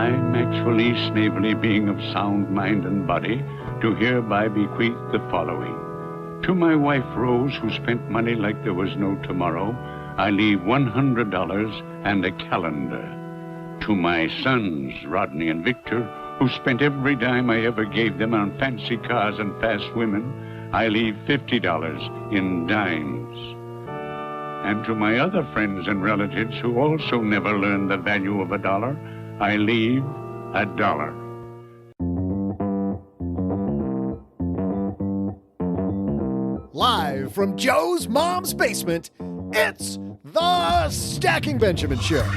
I, Maxwell E. Snavely, being of sound mind and body, do hereby bequeath the following. To my wife, Rose, who spent money like there was no tomorrow, I leave $100 and a calendar. To my sons, Rodney and Victor, who spent every dime I ever gave them on fancy cars and fast women, I leave $50 in dimes. And to my other friends and relatives who also never learned the value of a dollar, I leave $1. Live from Joe's mom's basement, it's the Stacking Benjamin Show.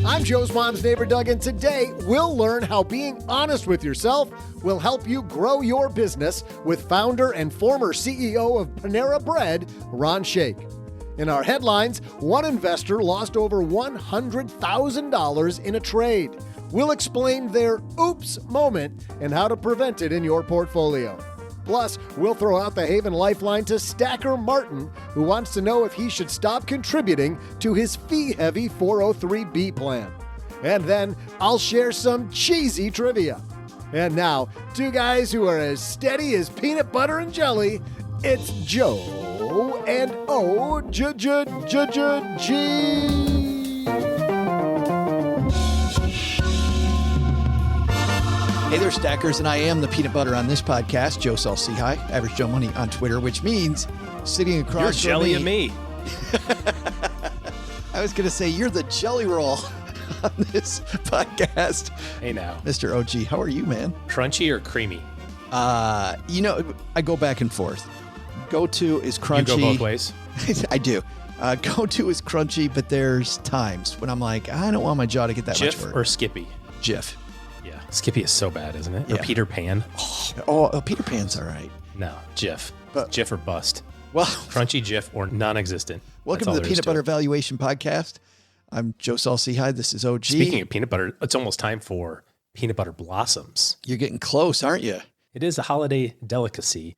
I'm Joe's mom's neighbor, Doug, and today we'll learn how being honest with yourself will help you grow your business with founder and former CEO of Panera Bread, Ron Shaich. In our headlines, one investor lost over $100,000 in a trade. We'll explain their oops moment and how to prevent it in your portfolio. Plus, we'll throw out the Haven Lifeline to Stacker Martin, who wants to know if he should stop contributing to his fee-heavy 403B plan. And then I'll share some cheesy trivia. And now, two guys who are as steady as peanut butter and jelly, it's Joe and O-G. Hey there, Stackers, and I am the peanut butter on this podcast, Joe Saul-Sehy, Average Joe Money on Twitter, which means sitting across you're from jelly of me. I was going to say, you're the jelly roll on this podcast. Hey now. Mr. OG, how are you, man? Crunchy or creamy? I go back and forth. Go-to is crunchy. You go both ways? I do. Go-to is crunchy, but there's times when I'm like, I don't want my jaw to get that Jif much work. or Skippy? Jif. Yeah, Skippy is so bad, isn't it? Yeah. Or Peter Pan? Oh, Peter Pan's all right. No, Jif. But- Jif or bust. Well, Crunchy, Jif, or non-existent. welcome to the Peanut Butter Valuation Podcast. I'm Joe Saul-Sehy. This is OG. Speaking of peanut butter, it's almost time for peanut butter blossoms. You're getting close, aren't you? It is a holiday delicacy.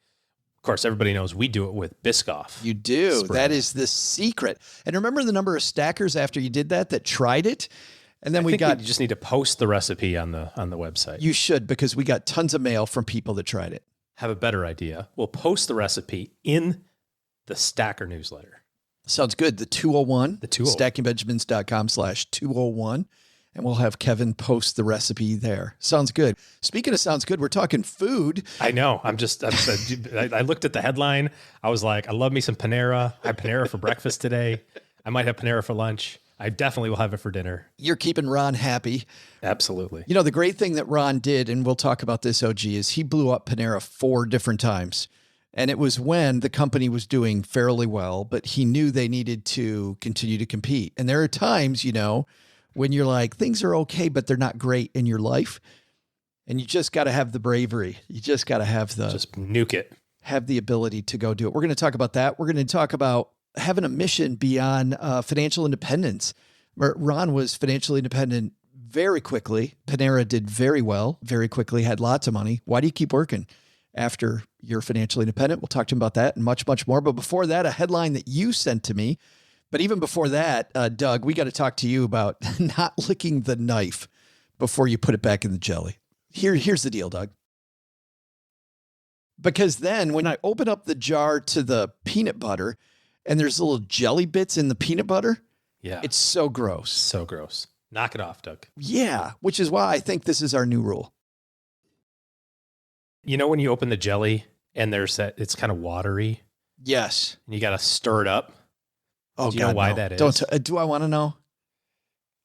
Of course, everybody knows we do it with Biscoff. You do. Spread. That is the secret. And remember the number of stackers after you did that tried it? And then I we think you just need to post the recipe on the website. You should, because we got tons of mail from people that tried it. Have a better idea. We'll post the recipe in the Stacker newsletter. Sounds good. The 201. The 201. stackingbenjamins.com/201. And we'll have Kevin post the recipe there. Sounds good. Speaking of sounds good, we're talking food. I know. I looked at the headline. I was like, I love me some Panera. I had Panera for breakfast today. I might have Panera for lunch. I definitely will have it for dinner. You're keeping Ron happy. Absolutely. You know, the great thing that Ron did, and we'll talk about this, OG, is he blew up Panera 4 different times. And it was when the company was doing fairly well, but he knew they needed to continue to compete. And there are times, when you're like, things are okay, but they're not great in your life. And you just got to have the bravery. You just got to have just nuke it. Have the ability to go do it. We're going to talk about that. We're going to talk about having a mission beyond financial independence. Ron was financially independent very quickly. Panera did very well, very quickly, had lots of money. Why do you keep working after you're financially independent? We'll talk to him about that and much, much more. But before that, a headline that you sent to me. But even before that, Doug, we got to talk to you about not licking the knife before you put it back in the jelly. Here's the deal, Doug. Because then when I open up the jar to the peanut butter and there's little jelly bits in the peanut butter, yeah, it's so gross. So gross. Knock it off, Doug. Yeah, which is why I think this is our new rule. You know when you open the jelly and it's kind of watery? Yes. And you got to stir it up? Oh, do you know why that is? Do I want to know?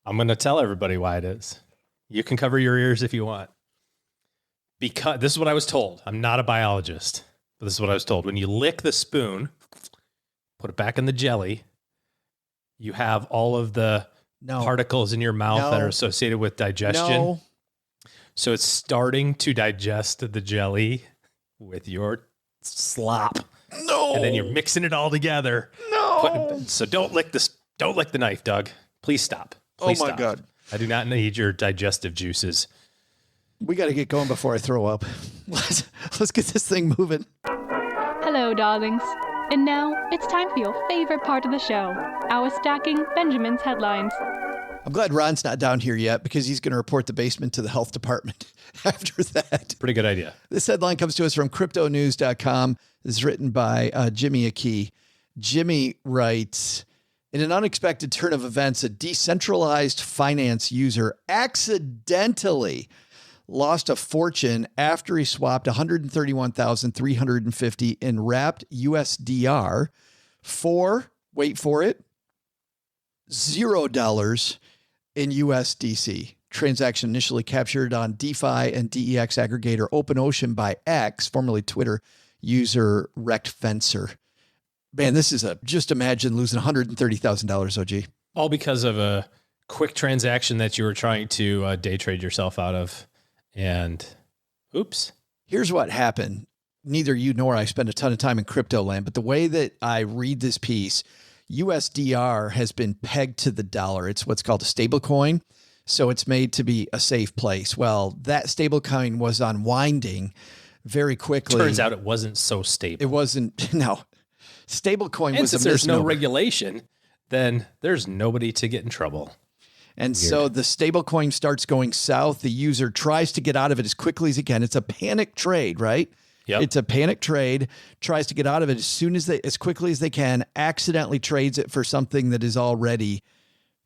I'm going to tell everybody why it is. You can cover your ears if you want. Because this is what I was told. I'm not a biologist, but this is what I was told. When you lick the spoon, put it back in the jelly, you have all of the particles in your mouth that are associated with digestion. No. So it's starting to digest the jelly with your slop. No. And then you're mixing it all together. No. So don't lick the knife, Doug. Please stop. Please my stop. God. I do not need your digestive juices. We got to get going before I throw up. Let's get this thing moving. Hello, Hello, darlings. And now it's time for your favorite part of the show, our Stacking Benjamin's headlines. I'm glad Ron's not down here yet because he's going to report the basement to the health department after that. Pretty good idea. This headline comes to us from cryptonews.com. This is written by Jimmy Akey. Jimmy writes, in an unexpected turn of events, a decentralized finance user accidentally lost a fortune after he swapped 131,350 in wrapped USDR for, wait for it, $0 in USDC. Transaction initially captured on DeFi and DEX aggregator OpenOcean by X, formerly Twitter user RectFencer. Man, this is just imagine losing $130,000, OG. All because of a quick transaction that you were trying to day trade yourself out of. And oops. Here's what happened. Neither you nor I spend a ton of time in crypto land, but the way that I read this piece, USDR has been pegged to the dollar. It's what's called a stable coin. So it's made to be a safe place. Well, that stable coin was unwinding very quickly. Turns out it wasn't so stable. It wasn't. No. Stable coin and was a misnomer. There's no regulation, then there's nobody to get in trouble. And so the stable coin starts going south. The user tries to get out of it as quickly as he can. It's a panic trade, right? Yep. It's a panic trade, tries to get out of it as quickly as they can, accidentally trades it for something that is already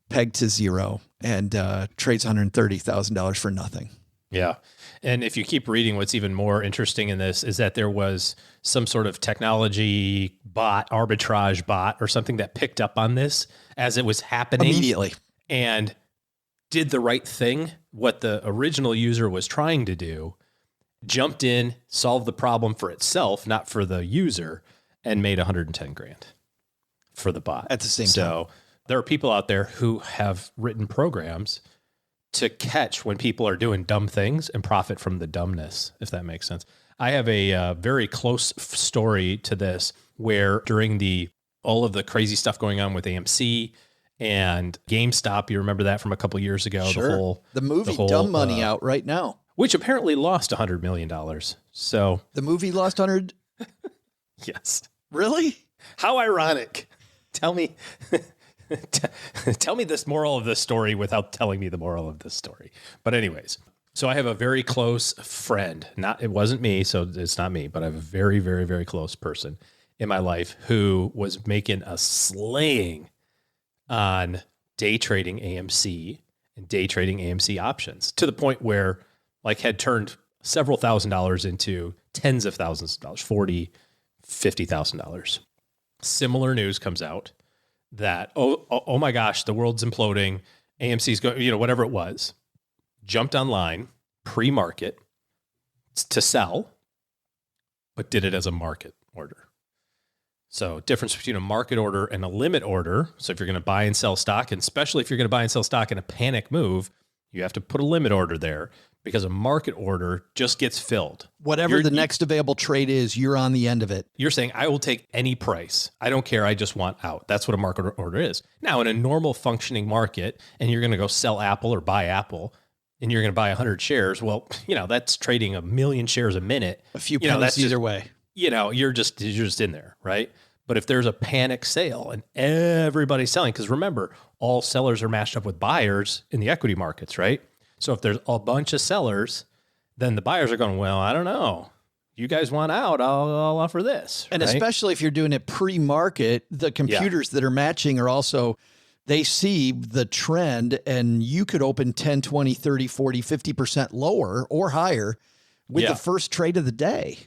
pegged to zero and trades $130,000 for nothing. Yeah. And if you keep reading, what's even more interesting in this is that there was some sort of technology bot, arbitrage bot or something that picked up on this as it was happening immediately and did the right thing. What the original user was trying to do, jumped in, solved the problem for itself, not for the user, and made 110 grand for the bot at the same time. So there are people out there who have written programs to catch when people are doing dumb things and profit from the dumbness, if that makes sense. I have a very close story to this where during all of the crazy stuff going on with AMC and GameStop, you remember that from a couple of years ago? Sure. The movie Dumb Money out right now. Which apparently lost $100 million. So the movie lost 100? Yes. Really? How ironic. Tell me... Tell me this moral of this story without telling me the moral of this story. But anyways, so I have a very close friend. It wasn't me, so it's not me, but I have a very, very, very close person in my life who was making a slaying on day trading AMC and day trading AMC options to the point where had turned several $1,000s into tens of thousands of dollars, $40,000, $50,000. Similar news comes out that, oh my gosh, the world's imploding. AMC's going, whatever it was, jumped online pre-market to sell, but did it as a market order. So difference between a market order and a limit order. So if you're going to buy and sell stock, and especially if you're going to buy and sell stock in a panic move, you have to put a limit order there because a market order just gets filled. Whatever the next available trade is, you're on the end of it. You're saying, I will take any price. I don't care. I just want out. That's what a market order is. Now, in a normal functioning market, and you're going to go sell Apple or buy Apple, and you're going to buy 100 shares, well, that's trading 1 million shares a minute. A few pennies that's either way. You're just in there, right? But if there's a panic sale and everybody's selling, because remember, all sellers are matched up with buyers in the equity markets, right? So if there's a bunch of sellers, then the buyers are going, well, I don't know. You guys want out, I'll offer this. And right? Especially if you're doing it pre-market, the computers that are matching are also, they see the trend and you could open 10, 20, 30, 40, 50% lower or higher with the first trade of the day.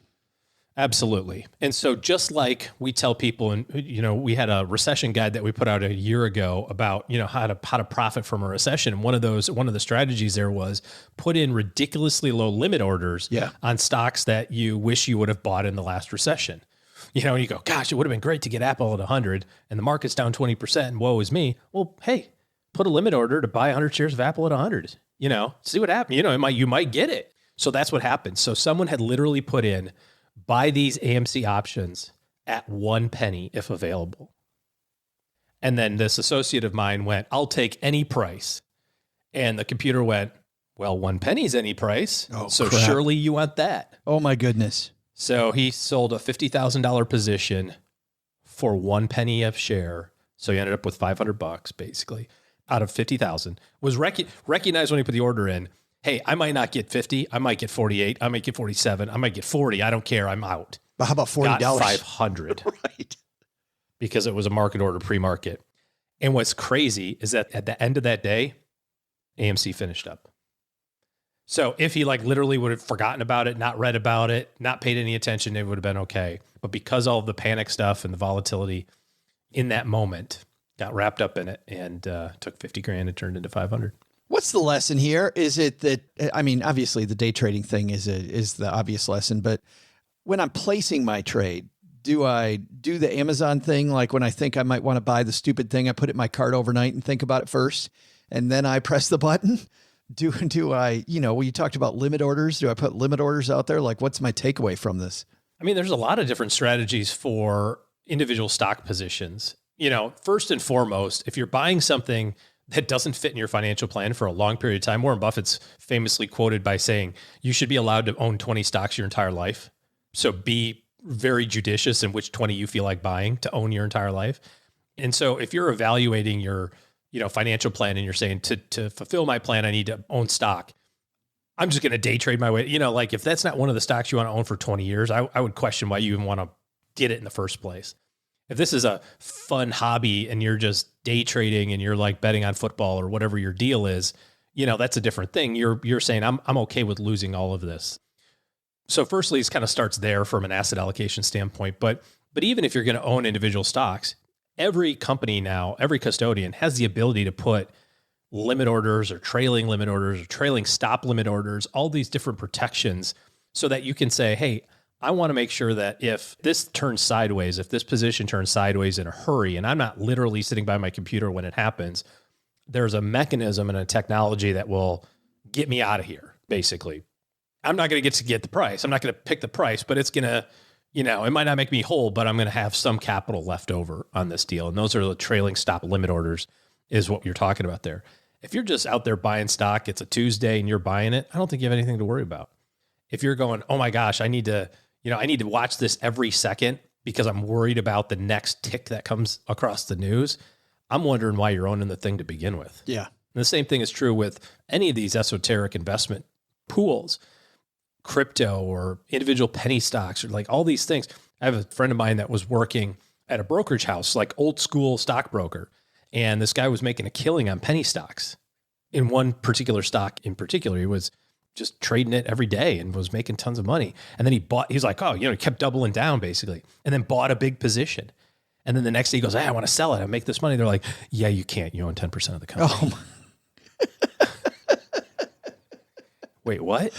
Absolutely. And so just like we tell people, and we had a recession guide that we put out a year ago about, how to profit from a recession. And one of the strategies there was put in ridiculously low limit orders on stocks that you wish you would have bought in the last recession. And you go, gosh, it would have been great to get Apple at 100 and the market's down 20% and woe is me. Well, hey, put a limit order to buy 100 shares of Apple at 100, see what happens. You might get it. So that's what happened. So someone had literally put in, buy these AMC options at 1 penny if available. And then this associate of mine went, I'll take any price. And the computer went, well, 1 penny's any price. Oh, so crap. Surely you want that. Oh my goodness. So he sold a $50,000 position for 1 penny a share. So he ended up with $500 basically out of 50,000. Was recognized when he put the order in. Hey, I might not get 50. I might get 48. I might get 47. I might get 40. I don't care. I'm out. But how about $40? Got 500. Right. Because it was a market order, pre-market. And what's crazy is that at the end of that day, AMC finished up. So if he literally would have forgotten about it, not read about it, not paid any attention, it would have been okay. But because all of the panic stuff and the volatility in that moment got wrapped up in it and took 50 grand and turned into 500. What's the lesson here? Is it that, I mean, obviously the day trading thing is the obvious lesson, but when I'm placing my trade, do I do the Amazon thing? Like when I think I might want to buy the stupid thing, I put it in my cart overnight and think about it first, and then I press the button? Do I, well, you talked about limit orders. Do I put limit orders out there? Like, what's my takeaway from this? I mean, there's a lot of different strategies for individual stock positions. First and foremost, if you're buying something that doesn't fit in your financial plan for a long period of time, Warren Buffett's famously quoted by saying, you should be allowed to own 20 stocks your entire life. So be very judicious in which 20 you feel like buying to own your entire life. And so if you're evaluating your, financial plan and you're saying to fulfill my plan, I need to own stock, I'm just going to day trade my way. If that's not one of the stocks you want to own for 20 years, I would question why you even want to get it in the first place. If this is a fun hobby and you're just day trading and you're betting on football or whatever your deal is, that's a different thing. You're saying I'm okay with losing all of this. So firstly, it kind of starts there from an asset allocation standpoint. But even if you're going to own individual stocks, every company now, every custodian has the ability to put limit orders or trailing limit orders or trailing stop limit orders, all these different protections so that you can say, hey, I want to make sure that if this turns sideways, if this position turns sideways in a hurry, and I'm not literally sitting by my computer when it happens, there's a mechanism and a technology that will get me out of here, basically. I'm not going to get the price. I'm not going to pick the price, but it's going to, it might not make me whole, but I'm going to have some capital left over on this deal. And those are the trailing stop limit orders is what you're talking about there. If you're just out there buying stock, it's a Tuesday and you're buying it, I don't think you have anything to worry about. If you're going, oh my gosh, I need to watch this every second because I'm worried about the next tick that comes across the news, I'm wondering why you're owning the thing to begin with. Yeah. And the same thing is true with any of these esoteric investment pools, crypto or individual penny stocks or all these things. I have a friend of mine that was working at a brokerage house, old school stockbroker. And this guy was making a killing on penny stocks. In one particular stock in particular, he was just trading it every day and was making tons of money. And then he's like, he kept doubling down basically, and then bought a big position. And then the next day he goes, hey, I want to sell it. I make this money. They're like, yeah, you can't. You own 10% of the company. Oh, wait, what?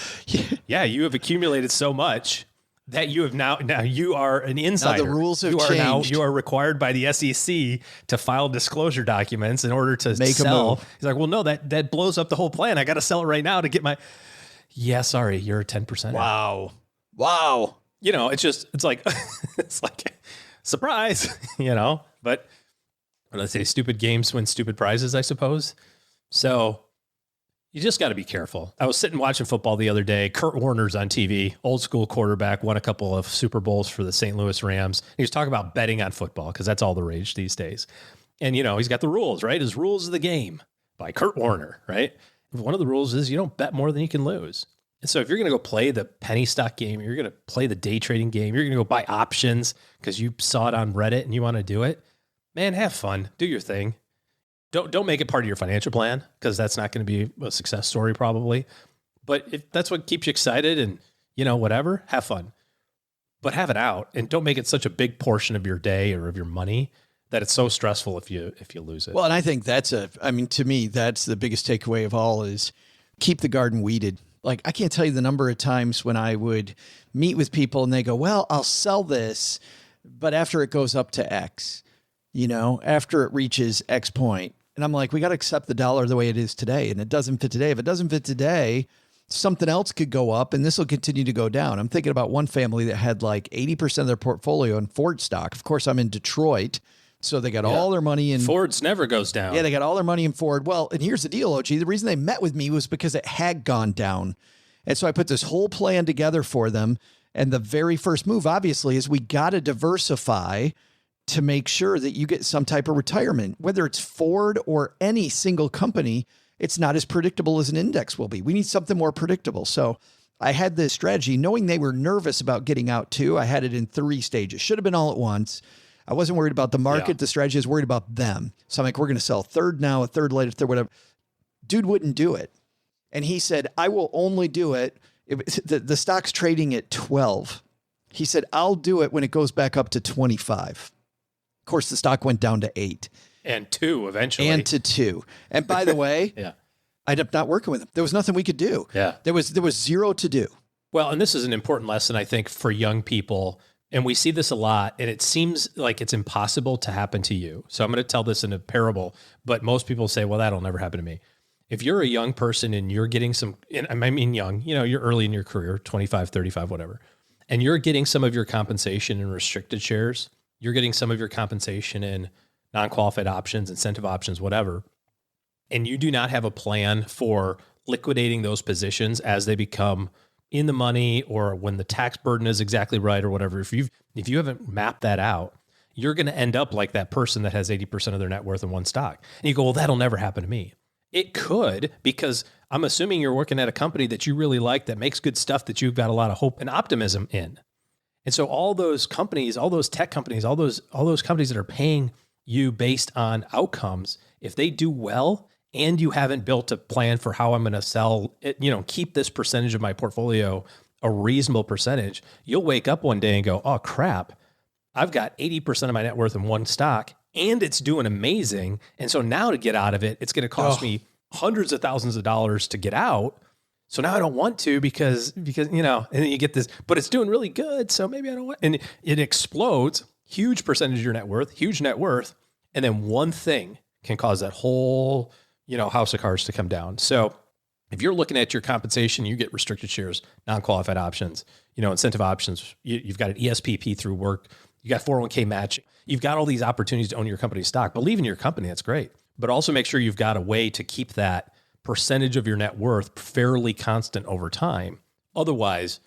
Yeah, you have accumulated so much that you have now you are an insider. Now the rules have changed. You are required by the SEC to file disclosure documents in order to make sell. A move. He's like, well, no, that blows up the whole plan. I got to sell it right now to get my. Yeah, sorry, you're a 10%. Wow. It's like surprise, but let's say stupid games win stupid prizes, I suppose. So you just got to be careful. I was sitting watching football the other day. Kurt Warner's on TV, old school quarterback, won a couple of Super Bowls for the St. Louis Rams. He was talking about betting on football because that's all the rage these days. And, he's got the rules, right? His rules of the game by Kurt Warner, right? One of the rules is you don't bet more than you can lose. And so if you're going to go play the penny stock game, you're going to play the day trading game, you're going to go buy options because you saw it on Reddit and you want to do it, man, have fun. Do your thing. Don't make it part of your financial plan because that's not going to be a success story probably. But if that's what keeps you excited and, whatever, have fun. But have it out and don't make it such a big portion of your day or of your money that it's so stressful if you lose it. Well, and I think to me, that's the biggest takeaway of all is keep the garden weeded. I can't tell you the number of times when I would meet with people and they go, well, I'll sell this, but after it goes up to X, after it reaches X point. And I'm like, we got to accept the dollar the way it is today. And it doesn't fit today. If it doesn't fit today, something else could go up and this will continue to go down. I'm thinking about one family that had 80% of their portfolio in Ford stock. Of course, I'm in Detroit. So they got all their money in Ford's never goes down. Yeah, they got all their money in Ford. Well, and here's the deal, OG. The reason they met with me was because it had gone down. And so I put this whole plan together for them. And the very first move, obviously, is we got to diversify to make sure that you get some type of retirement. Whether it's Ford or any single company, it's not as predictable as an index will be. We need something more predictable. So I had this strategy, knowing they were nervous about getting out too. I had it in 3 stages. Should have been all at once. I wasn't worried about the market. Yeah. The strategy is worried about them. So I'm like, we're going to sell a third now, a third later, third, whatever. Dude wouldn't do it. And he said, I will only do it. The stock's trading at 12. He said, I'll do it when it goes back up to 25. Of course, the stock went down to 8. And 2 eventually. And to 2. And by the way, yeah. I ended up not working with him. There was nothing we could do. Yeah. There was 0 to do. Well, and this is an important lesson, I think, for young people. And we see this a lot, and it seems like it's impossible to happen to you. So I'm going to tell this in a parable, but most people say, well, that'll never happen to me. If you're a young person and you're getting some, and I mean young, you're early in your career, 25, 35, whatever, and you're getting some of your compensation in restricted shares, you're getting some of your compensation in non-qualified options, incentive options, whatever, and you do not have a plan for liquidating those positions as they become in the money or when the tax burden is exactly right or whatever, if you haven't mapped that out, you're going to end up like that person that has 80% of their net worth in one stock. And you go, well, that'll never happen to me. It could, because I'm assuming you're working at a company that you really like, that makes good stuff, that you've got a lot of hope and optimism in. And so all those companies, all those tech companies, all those companies that are paying you based on outcomes, if they do well and you haven't built a plan for how I'm going to sell it, keep this percentage of my portfolio a reasonable percentage, you'll wake up one day and go, oh crap, I've got 80% of my net worth in one stock and it's doing amazing. And so now to get out of it, it's going to cost me hundreds of thousands of dollars to get out. So now I don't want to because, and then you get this, but it's doing really good. So maybe I don't want, and it explodes, huge percentage of your net worth, huge net worth. And then one thing can cause that whole, house of cards to come down. So if you're looking at your compensation, you get restricted shares, non-qualified options, incentive options, you've got an ESPP through work, you got 401k match, you've got all these opportunities to own your company's stock. Believe in your company, that's great. But also make sure you've got a way to keep that percentage of your net worth fairly constant over time. Otherwise,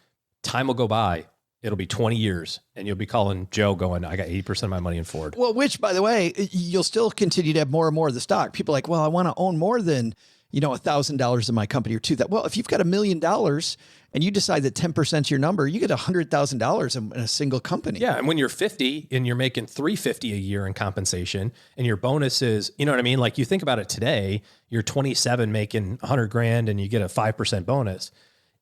time will go by. It'll be 20 years and you'll be calling Joe going, I got 80% of my money in Ford. Well, which, by the way, you'll still continue to have more and more of the stock. People are like, well, I want to own more than, $1,000 in my company or $2,000. Well, if you've got $1 million and you decide that 10% is your number, you get $100,000 in a single company. Yeah. And when you're 50 and you're making $350 a year in compensation and your bonus is, you know what I mean? Like you think about it today, you're 27 making $100,000 and you get a 5% bonus.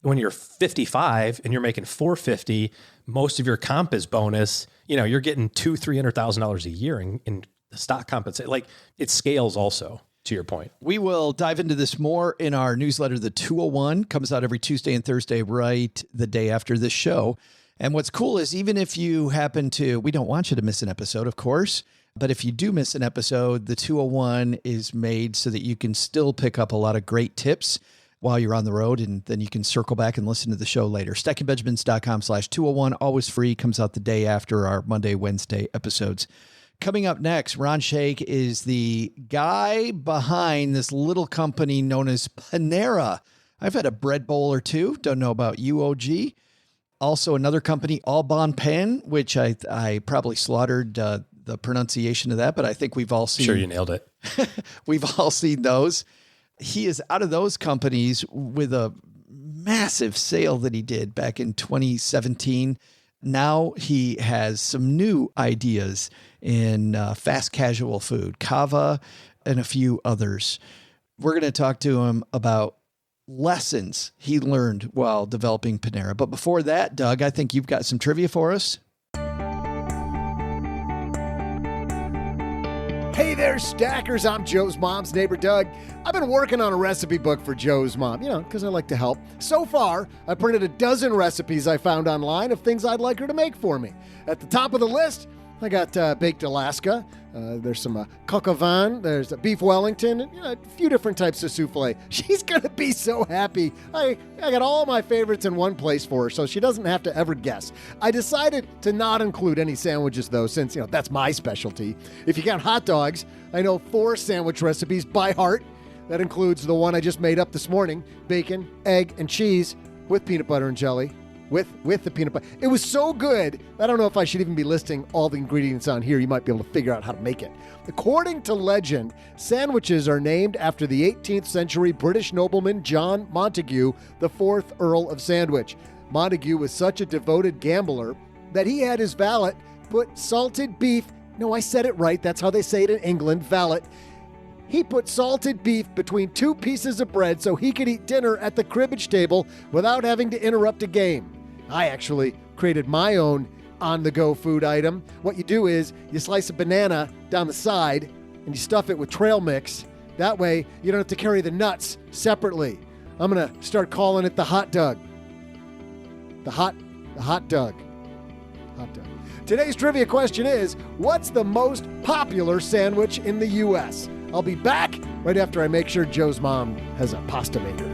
When you're 55 and you're making $450, most of your comp is bonus. You're getting $200,000-$300,000 a year in stock compensation. Like it scales also. To your point. We will dive into this more in our newsletter. The 201 comes out every Tuesday and Thursday, right the day after this show. And what's cool is even if you happen to, we don't want you to miss an episode, of course, but if you do miss an episode, the 201 is made so that you can still pick up a lot of great tips while you're on the road, and then you can circle back and listen to the show later. StackingBenjamins.com/201, always free, comes out the day after our Monday, Wednesday episodes. Coming up next, Ron Shaich is the guy behind this little company known as Panera. I've had a bread bowl or two. Don't know about you, OG. Also another company, All Bon Pan, which I probably slaughtered the pronunciation of that, but I think we've all seen. Sure, you nailed it. We've all seen those. He is out of those companies with a massive sale that he did back in 2017. Now he has some new ideas in fast casual food, kava, and a few others. We're going to talk to him about lessons he learned while developing Panera. But before that, Doug, I think you've got some trivia for us. Hey there, Stackers. I'm Joe's mom's neighbor, Doug. I've been working on a recipe book for Joe's mom, because I like to help. So far, I printed a dozen recipes I found online of things I'd like her to make for me. At the top of the list, I got baked Alaska. There's some coq au vin. There's a beef Wellington, and a few different types of souffle. She's going to be so happy. I got all my favorites in one place for her, so she doesn't have to ever guess. I decided to not include any sandwiches, though, since, that's my specialty. If you count hot dogs, I know 4 sandwich recipes by heart. That includes the one I just made up this morning, bacon, egg, and cheese with peanut butter and jelly. with the peanut butter. It was so good. I don't know if I should even be listing all the ingredients on here. You might be able to figure out how to make it. According to legend, sandwiches are named after the 18th century British nobleman John Montagu, the 4th Earl of Sandwich. Montagu was such a devoted gambler that he had his valet put salted beef. No, I said it right. That's how they say it in England, valet. He put salted beef between two pieces of bread so he could eat dinner at the cribbage table without having to interrupt a game. I actually created my own on-the-go food item. What you do is you slice a banana down the side and you stuff it with trail mix. That way you don't have to carry the nuts separately. I'm going to start calling it the hot dog. The hot dog. Hot dog. Today's trivia question is, what's the most popular sandwich in the U.S.? I'll be back right after I make sure Joe's mom has a pasta maker.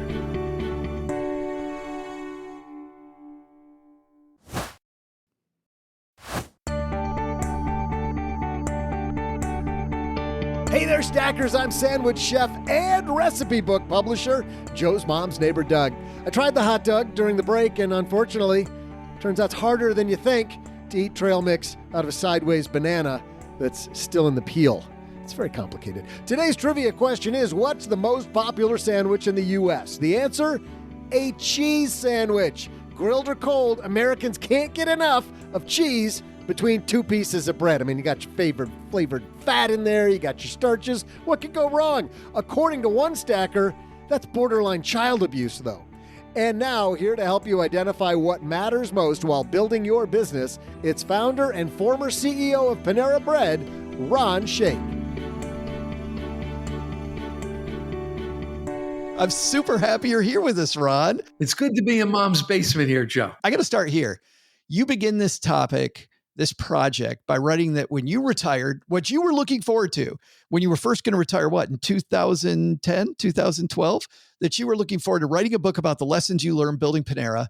Hey there, Stackers. I'm sandwich chef and recipe book publisher, Joe's mom's neighbor, Doug. I tried the hot dog during the break, and unfortunately, turns out it's harder than you think to eat trail mix out of a sideways banana that's still in the peel. It's very complicated. Today's trivia question is, what's the most popular sandwich in the U.S.? The answer? A cheese sandwich. Grilled or cold, Americans can't get enough of cheese between two pieces of bread. I mean, you got your favorite flavored fat in there, you got your starches. What could go wrong? According to one stacker, that's borderline child abuse, though. And now, here to help you identify what matters most while building your business, it's founder and former CEO of Panera Bread, Ron Shaich. I'm super happy you're here with us, Ron. It's good to be in Mom's basement here, Joe. I got to start here. You begin this topic, this project, by writing that when you retired, what you were looking forward to when you were first going to retire, what, in 2010, 2012, that you were looking forward to writing a book about the lessons you learned building Panera.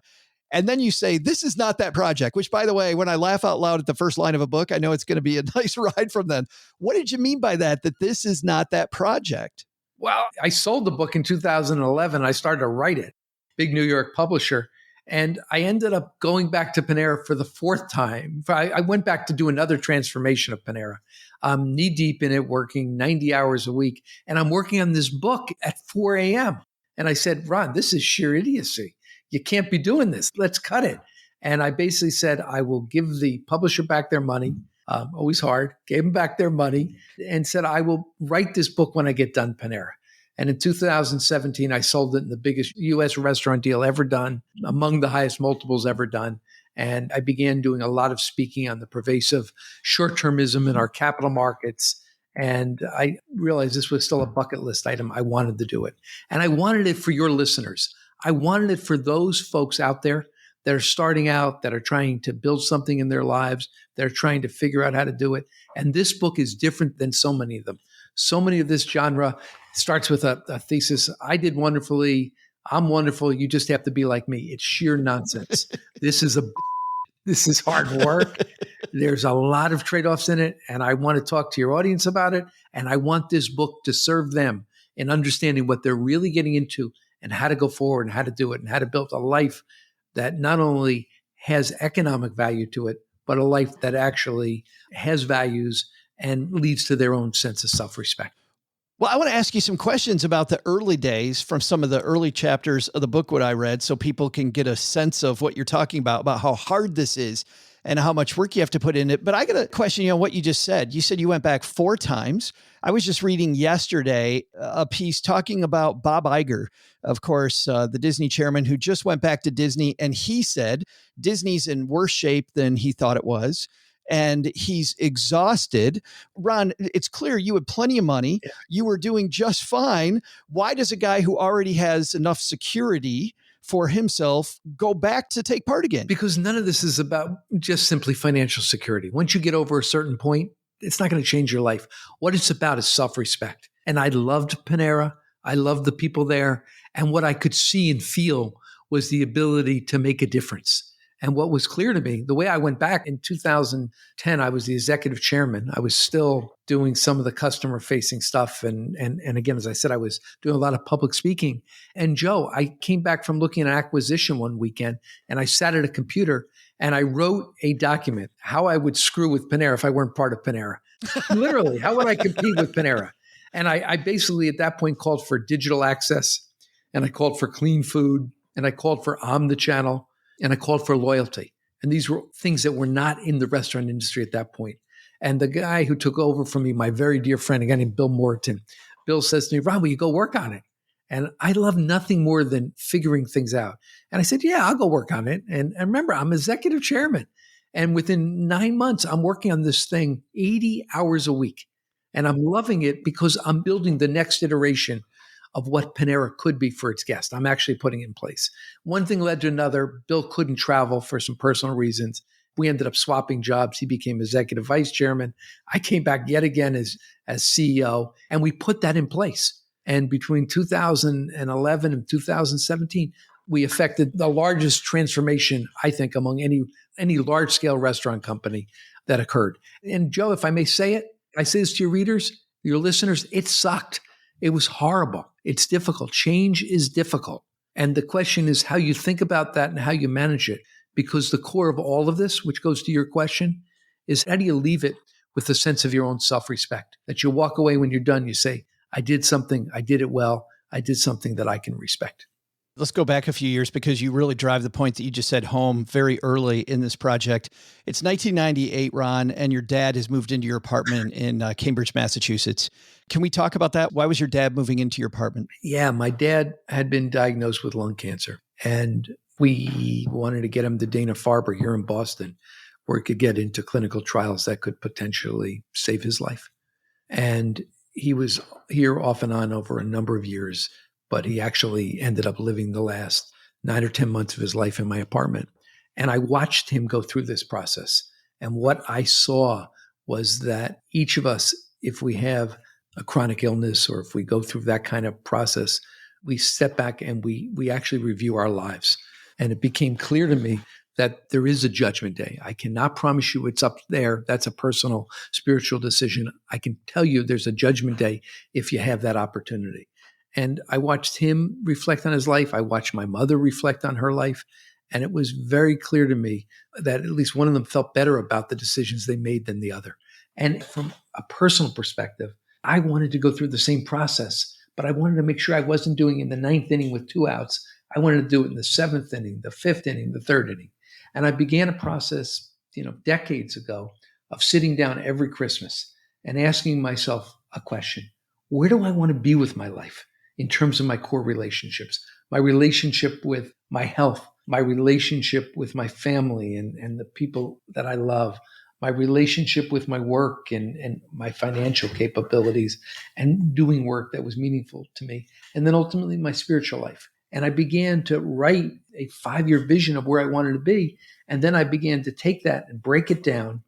And then you say, this is not that project, which, by the way, when I laugh out loud at the first line of a book, I know it's going to be a nice ride from then. What did you mean by that this is not that project? Well, I sold the book in 2011. I started to write it, big New York publisher. And I ended up going back to Panera for the fourth time. I went back to do another transformation of Panera. I'm knee deep in it, working 90 hours a week. And I'm working on this book at 4 a.m. And I said, Ron, this is sheer idiocy. You can't be doing this. Let's cut it. And I basically said, I will give the publisher back their money. Always hard. Gave them back their money and said, I will write this book when I get done Panera. And in 2017, I sold it in the biggest U.S. restaurant deal ever done, among the highest multiples ever done. And I began doing a lot of speaking on the pervasive short-termism in our capital markets. And I realized this was still a bucket list item. I wanted to do it. And I wanted it for your listeners. I wanted it for those folks out there that are starting out, that are trying to build something in their lives, that are trying to figure out how to do it. And this book is different than so many of them. So many of this genre starts with a thesis. I did wonderfully. I'm wonderful. You just have to be like me. It's sheer nonsense. This is hard work. There's a lot of trade-offs in it. And I want to talk to your audience about it. And I want this book to serve them in understanding what they're really getting into and how to go forward and how to do it and how to build a life that not only has economic value to it, but a life that actually has values and leads to their own sense of self-respect. Well, I want to ask you some questions about the early days from some of the early chapters of the book, what I read, so people can get a sense of what you're talking about how hard this is and how much work you have to put in it. But I got a question, what you just said. You said you went back 4 times. I was just reading yesterday a piece talking about Bob Iger, of course, the Disney chairman who just went back to Disney. And he said Disney's in worse shape than he thought it was. And he's exhausted. Ron, it's clear you had plenty of money. Yeah. You were doing just fine. Why does a guy who already has enough security for himself go back to take part again? Because none of this is about just simply financial security. Once you get over a certain point, it's not going to change your life. What it's about is self-respect. And I loved Panera. I loved the people there. And what I could see and feel was the ability to make a difference. And what was clear to me, the way I went back in 2010, I was the executive chairman. I was still doing some of the customer facing stuff. And again, as I said, I was doing a lot of public speaking. And Joe, I came back from looking at acquisition one weekend and I sat at a computer and I wrote a document, how I would screw with Panera if I weren't part of Panera. Literally, how would I compete with Panera? And I basically at that point called for digital access and I called for clean food and I called for omnichannel and I called for loyalty. And these were things that were not in the restaurant industry at that point. And the guy who took over from me, my very dear friend, a guy named Bill Morton, Bill says to me, Ron, will you go work on it? And I love nothing more than figuring things out. And I said, yeah, I'll go work on it. And remember, I'm executive chairman. And within 9 months, I'm working on this thing 80 hours a week. And I'm loving it because I'm building the next iteration of what Panera could be for its guests. I'm actually putting it in place. One thing led to another. Bill couldn't travel for some personal reasons. We ended up swapping jobs. He became executive vice chairman. I came back yet again as CEO, and we put that in place. And between 2011 and 2017, we effected the largest transformation, I think, among any large-scale restaurant company that occurred. And Joe, if I may say it, I say this to your readers, your listeners, it sucked. It was horrible. It's difficult. Change is difficult. And the question is how you think about that and how you manage it. Because the core of all of this, which goes to your question, is how do you leave it with a sense of your own self-respect? That you walk away when you're done, you say, I did something, I did it well, I did something that I can respect. Let's go back a few years because you really drive the point that you just said home very early in this project. It's 1998, Ron, and your dad has moved into your apartment in Cambridge, Massachusetts. Can we talk about that? Why was your dad moving into your apartment? Yeah, my dad had been diagnosed with lung cancer, and we wanted to get him to Dana-Farber here in Boston, where he could get into clinical trials that could potentially save his life. And he was here off and on over a number of years, but he actually ended up living the last 9 or 10 months of his life in my apartment. And I watched him go through this process. And what I saw was that each of us, if we have a chronic illness or if we go through that kind of process, we step back and we actually review our lives. And it became clear to me that there is a judgment day. I cannot promise you it's up there. That's a personal, spiritual decision. I can tell you there's a judgment day if you have that opportunity. And I watched him reflect on his life. I watched my mother reflect on her life. And it was very clear to me that at least one of them felt better about the decisions they made than the other. And from a personal perspective, I wanted to go through the same process, but I wanted to make sure I wasn't doing it in the 9th inning with 2 outs. I wanted to do it in the 7th inning, the 5th inning, the 3rd inning. And I began a process, decades ago of sitting down every Christmas and asking myself a question. Where do I want to be with my life in terms of my core relationships, my relationship with my health, my relationship with my family and the people that I love, my relationship with my work and my financial capabilities and doing work that was meaningful to me, and then ultimately my spiritual life. And I began to write a 5-year vision of where I wanted to be. And then I began to take that and break it down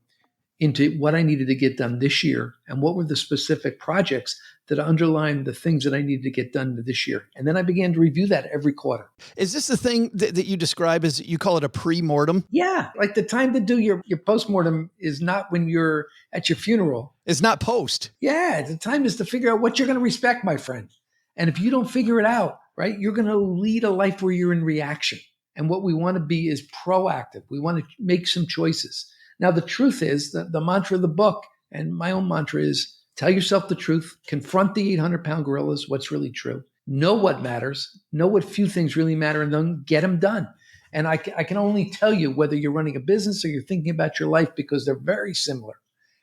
into what I needed to get done this year and what were the specific projects that underlined the things that I needed to get done this year. And then I began to review that every quarter. Is this the thing that you describe as, you call it a pre-mortem? Yeah. Like the time to do your postmortem is not when you're at your funeral. It's not post. Yeah. The time is to figure out what you're going to respect, my friend. And if you don't figure it out, right, you're going to lead a life where you're in reaction. And what we want to be is proactive. We want to make some choices. Now, the truth is that the mantra of the book and my own mantra is tell yourself the truth, confront the 800-pound gorillas, what's really true, know what matters, know what few things really matter, and then get them done. And I can only tell you whether you're running a business or you're thinking about your life because they're very similar.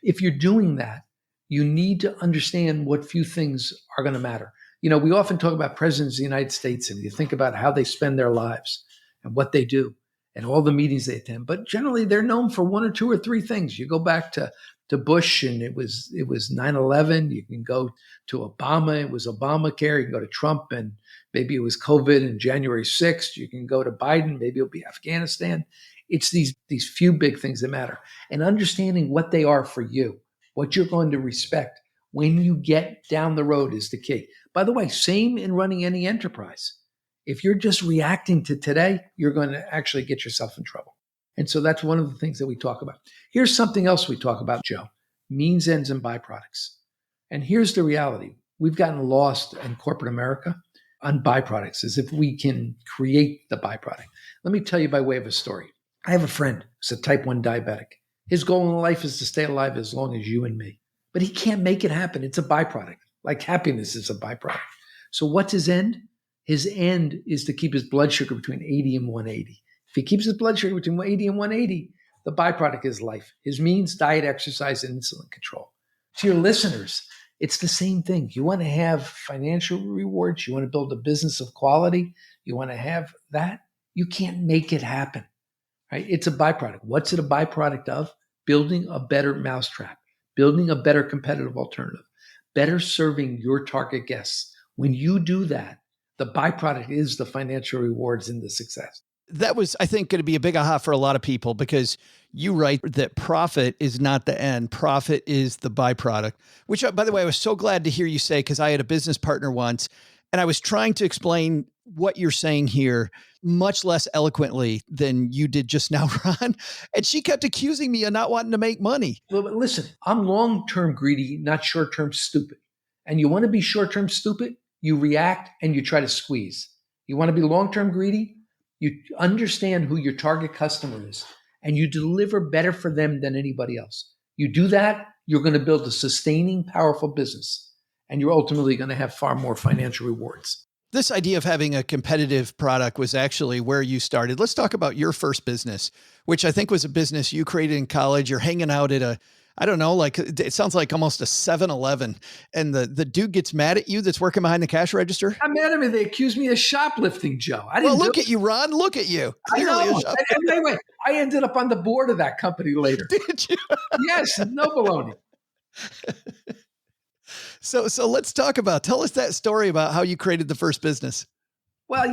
If you're doing that, you need to understand what few things are going to matter. We often talk about presidents of the United States and you think about how they spend their lives and what they do and all the meetings they attend. But generally, they're known for 1 or 2 or 3 things. You go back to Bush and it was 9/11. You can go to Obama. It was Obamacare. You can go to Trump and maybe it was COVID and January 6th. You can go to Biden. Maybe it'll be Afghanistan. It's these few big things that matter. And understanding what they are for you, what you're going to respect when you get down the road is the key. By the way, same in running any enterprise. If you're just reacting to today, you're going to actually get yourself in trouble. And so that's one of the things that we talk about. Here's something else we talk about, Joe: means, ends, and byproducts. And here's the reality. We've gotten lost in corporate America on byproducts, as if we can create the byproduct. Let me tell you by way of a story. I have a friend who's a type 1 diabetic. His goal in life is to stay alive as long as you and me. But he can't make it happen. It's a byproduct. Like happiness is a byproduct. So what's his end? His end is to keep his blood sugar between 80 and 180. If he keeps his blood sugar between 80 and 180, the byproduct is life. His means, diet, exercise, and insulin control. To your listeners, it's the same thing. You want to have financial rewards. You want to build a business of quality. You want to have that. You can't make it happen, right? It's a byproduct. What's it a byproduct of? Building a better mousetrap, building a better competitive alternative, better serving your target guests. When you do that, the byproduct is the financial rewards and the success. That was, I think, going to be a big aha for a lot of people, because you write that profit is not the end. Profit is the byproduct, which, by the way, I was so glad to hear you say, because I had a business partner once and I was trying to explain what you're saying here much less eloquently than you did just now, Ron. And she kept accusing me of not wanting to make money. Well, but listen, I'm long-term greedy, not short-term stupid. And you want to be short-term stupid, you react and you try to squeeze. You want to be long-term greedy, you understand who your target customer is, and you deliver better for them than anybody else. You do that, you're going to build a sustaining, powerful business, and you're ultimately going to have far more financial rewards. This idea of having a competitive product was actually where you started. Let's talk about your first business, which I think was a business you created in college. You're hanging out at I don't know, like it sounds like almost a 7-Eleven, and the dude gets mad at you that's working behind the cash register. I'm mad at me. They accused me of shoplifting, Joe. Well, look at you, Ron. Look at you. Clearly, and I ended up on the board of that company later. Did you? Yes, no baloney. So let's talk about, tell us that story about how you created the first business. Well,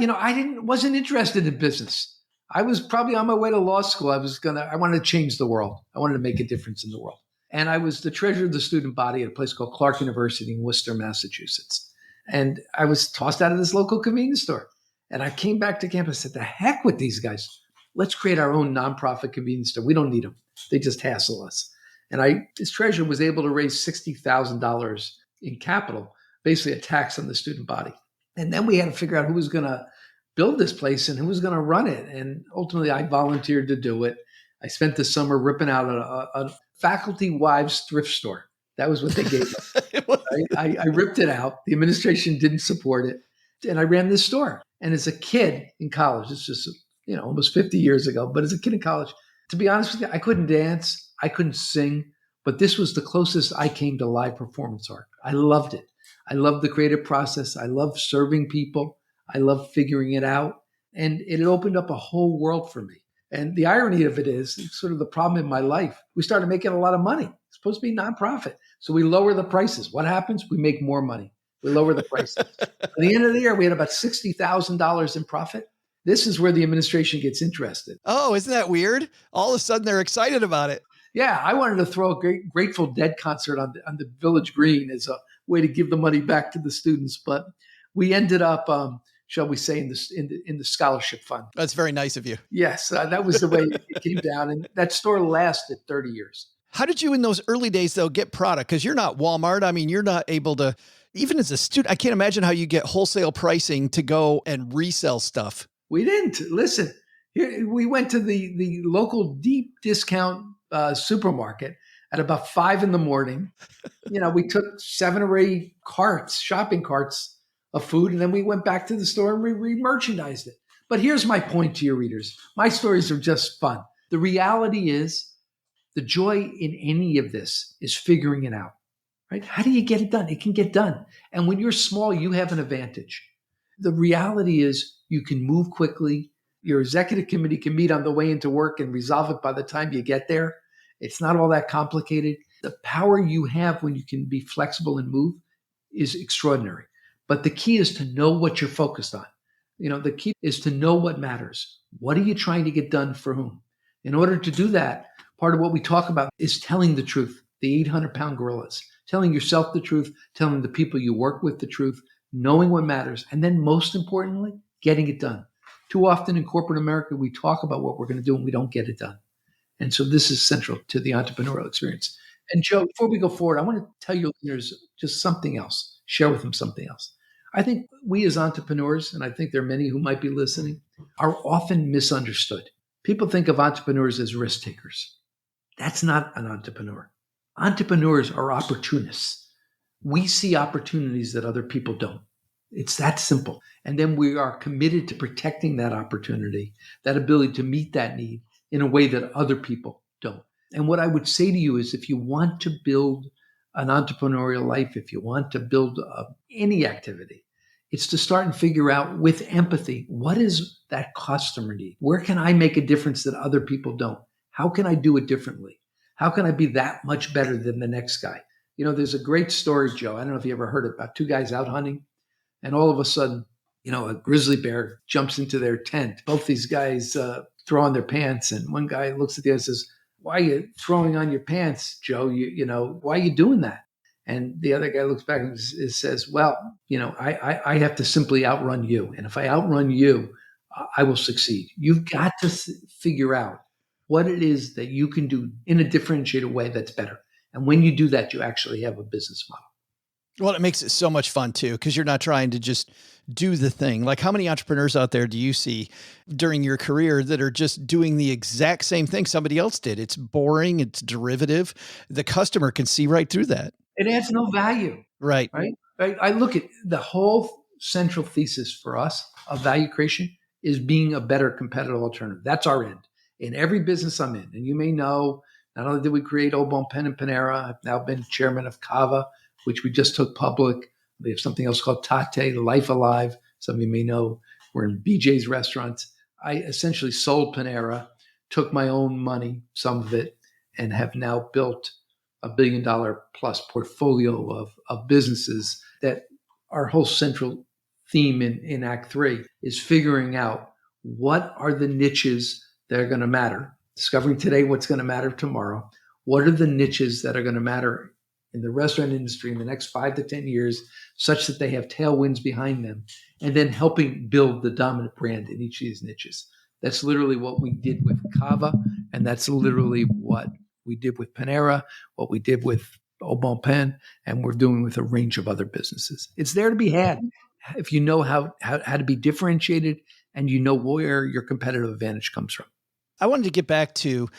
wasn't interested in business. I was probably on my way to law school. I wanted to change the world. I wanted to make a difference in the world. And I was the treasurer of the student body at a place called Clark University in Worcester, Massachusetts. And I was tossed out of this local convenience store. And I came back to campus and said, the heck with these guys. Let's create our own nonprofit convenience store. We don't need them. They just hassle us. And this treasurer was able to raise $60,000 in capital, basically a tax on the student body. And then we had to figure out who was going to build this place and who was going to run it. And ultimately, I volunteered to do it. I spent the summer ripping out a faculty wives thrift store. That was what they gave us. I ripped it out. The administration didn't support it. And I ran this store. And as a kid in college, it's just, almost 50 years ago, but as a kid in college, to be honest with you, I couldn't dance. I couldn't sing. But this was the closest I came to live performance art. I loved it. I loved the creative process. I loved serving people. I loved figuring it out. And it opened up a whole world for me. And the irony of it is, it's sort of the problem in my life. We started making a lot of money. It's supposed to be nonprofit. So we lower the prices. What happens? We make more money. We lower the prices. At the end of the year, we had about $60,000 in profit. This is where the administration gets interested. Oh, isn't that weird? All of a sudden, they're excited about it. Yeah, I wanted to throw a great Grateful Dead concert on the Village Green as a way to give the money back to the students. But we ended up, shall we say, in the scholarship fund. That's very nice of you. Yes, that was the way it came down. And that store lasted 30 years. How did you in those early days, though, get product? Because you're not Walmart. I mean, you're not able to, even as a student, I can't imagine how you get wholesale pricing to go and resell stuff. We didn't. Listen, we went to the local deep discount supermarket at about 5 a.m. We took 7 or 8 shopping carts of food, and then we went back to the store and we re-merchandised it. But here's my point to your readers. My stories are just fun. The reality is the joy in any of this is figuring it out, right? How do you get it done? It can get done. And when you're small, you have an advantage. The reality is you can move quickly. Your executive committee can meet on the way into work and resolve it by the time you get there. It's not all that complicated. The power you have when you can be flexible and move is extraordinary. But the key is to know what you're focused on. The key is to know what matters. What are you trying to get done for whom? In order to do that, part of what we talk about is telling the truth, the 800-pound gorillas, telling yourself the truth, telling the people you work with the truth, knowing what matters, and then most importantly, getting it done. Too often in corporate America, we talk about what we're going to do and we don't get it done. And so this is central to the entrepreneurial experience. And Joe, before we go forward, I want to tell your listeners just something else, share with them something else. I think we as entrepreneurs, and I think there are many who might be listening, are often misunderstood. People think of entrepreneurs as risk takers. That's not an entrepreneur. Entrepreneurs are opportunists. We see opportunities that other people don't. It's that simple. And then we are committed to protecting that opportunity, that ability to meet that need in a way that other people don't. And what I would say to you is if you want to build an entrepreneurial life, if you want to build any activity, it's to start and figure out with empathy, what is that customer need? Where can I make a difference that other people don't? How can I do it differently? How can I be that much better than the next guy? You know, there's a great story, Joe. I don't know if you ever heard it, about two guys out hunting. And all of a sudden, you know, a grizzly bear jumps into their tent. Both these guys throw on their pants. And one guy looks at the other and says, "Why are you throwing on your pants, Joe? You know, why are you doing that?" And the other guy looks back and says, "Well, you know, I have to simply outrun you. And if I outrun you, I will succeed." You've got to figure out what it is that you can do in a differentiated way that's better. And when you do that, you actually have a business model. Well, it makes it so much fun too, because you're not trying to just do the thing. Like, how many entrepreneurs out there do you see during your career that are just doing the exact same thing somebody else did? It's boring. It's derivative. The customer can see right through that. It adds no value. Right. Right? I look at the whole central thesis for us of value creation is being a better competitive alternative. That's our end in every business I'm in. And you may know, not only did we create Au Bon Pain and Panera, I've now been chairman of Cava, which we just took public. We have something else called Tate, Life Alive. Some of you may know we're in BJ's restaurants. I essentially sold Panera, took my own money, some of it, and have now built $1 billion plus portfolio of businesses that our whole central theme in Act 3 is figuring out what are the niches that are going to matter, discovering today what's going to matter tomorrow. What are the niches that are going to matter in the restaurant industry in the next 5 to 10 years, such that they have tailwinds behind them, and then helping build the dominant brand in each of these niches. That's literally what we did with Cava, and that's literally what we did with Panera, what we did with Au Bon Pain, and we're doing with a range of other businesses. It's there to be had if you know how to be differentiated and you know where your competitive advantage comes from. I wanted to get back to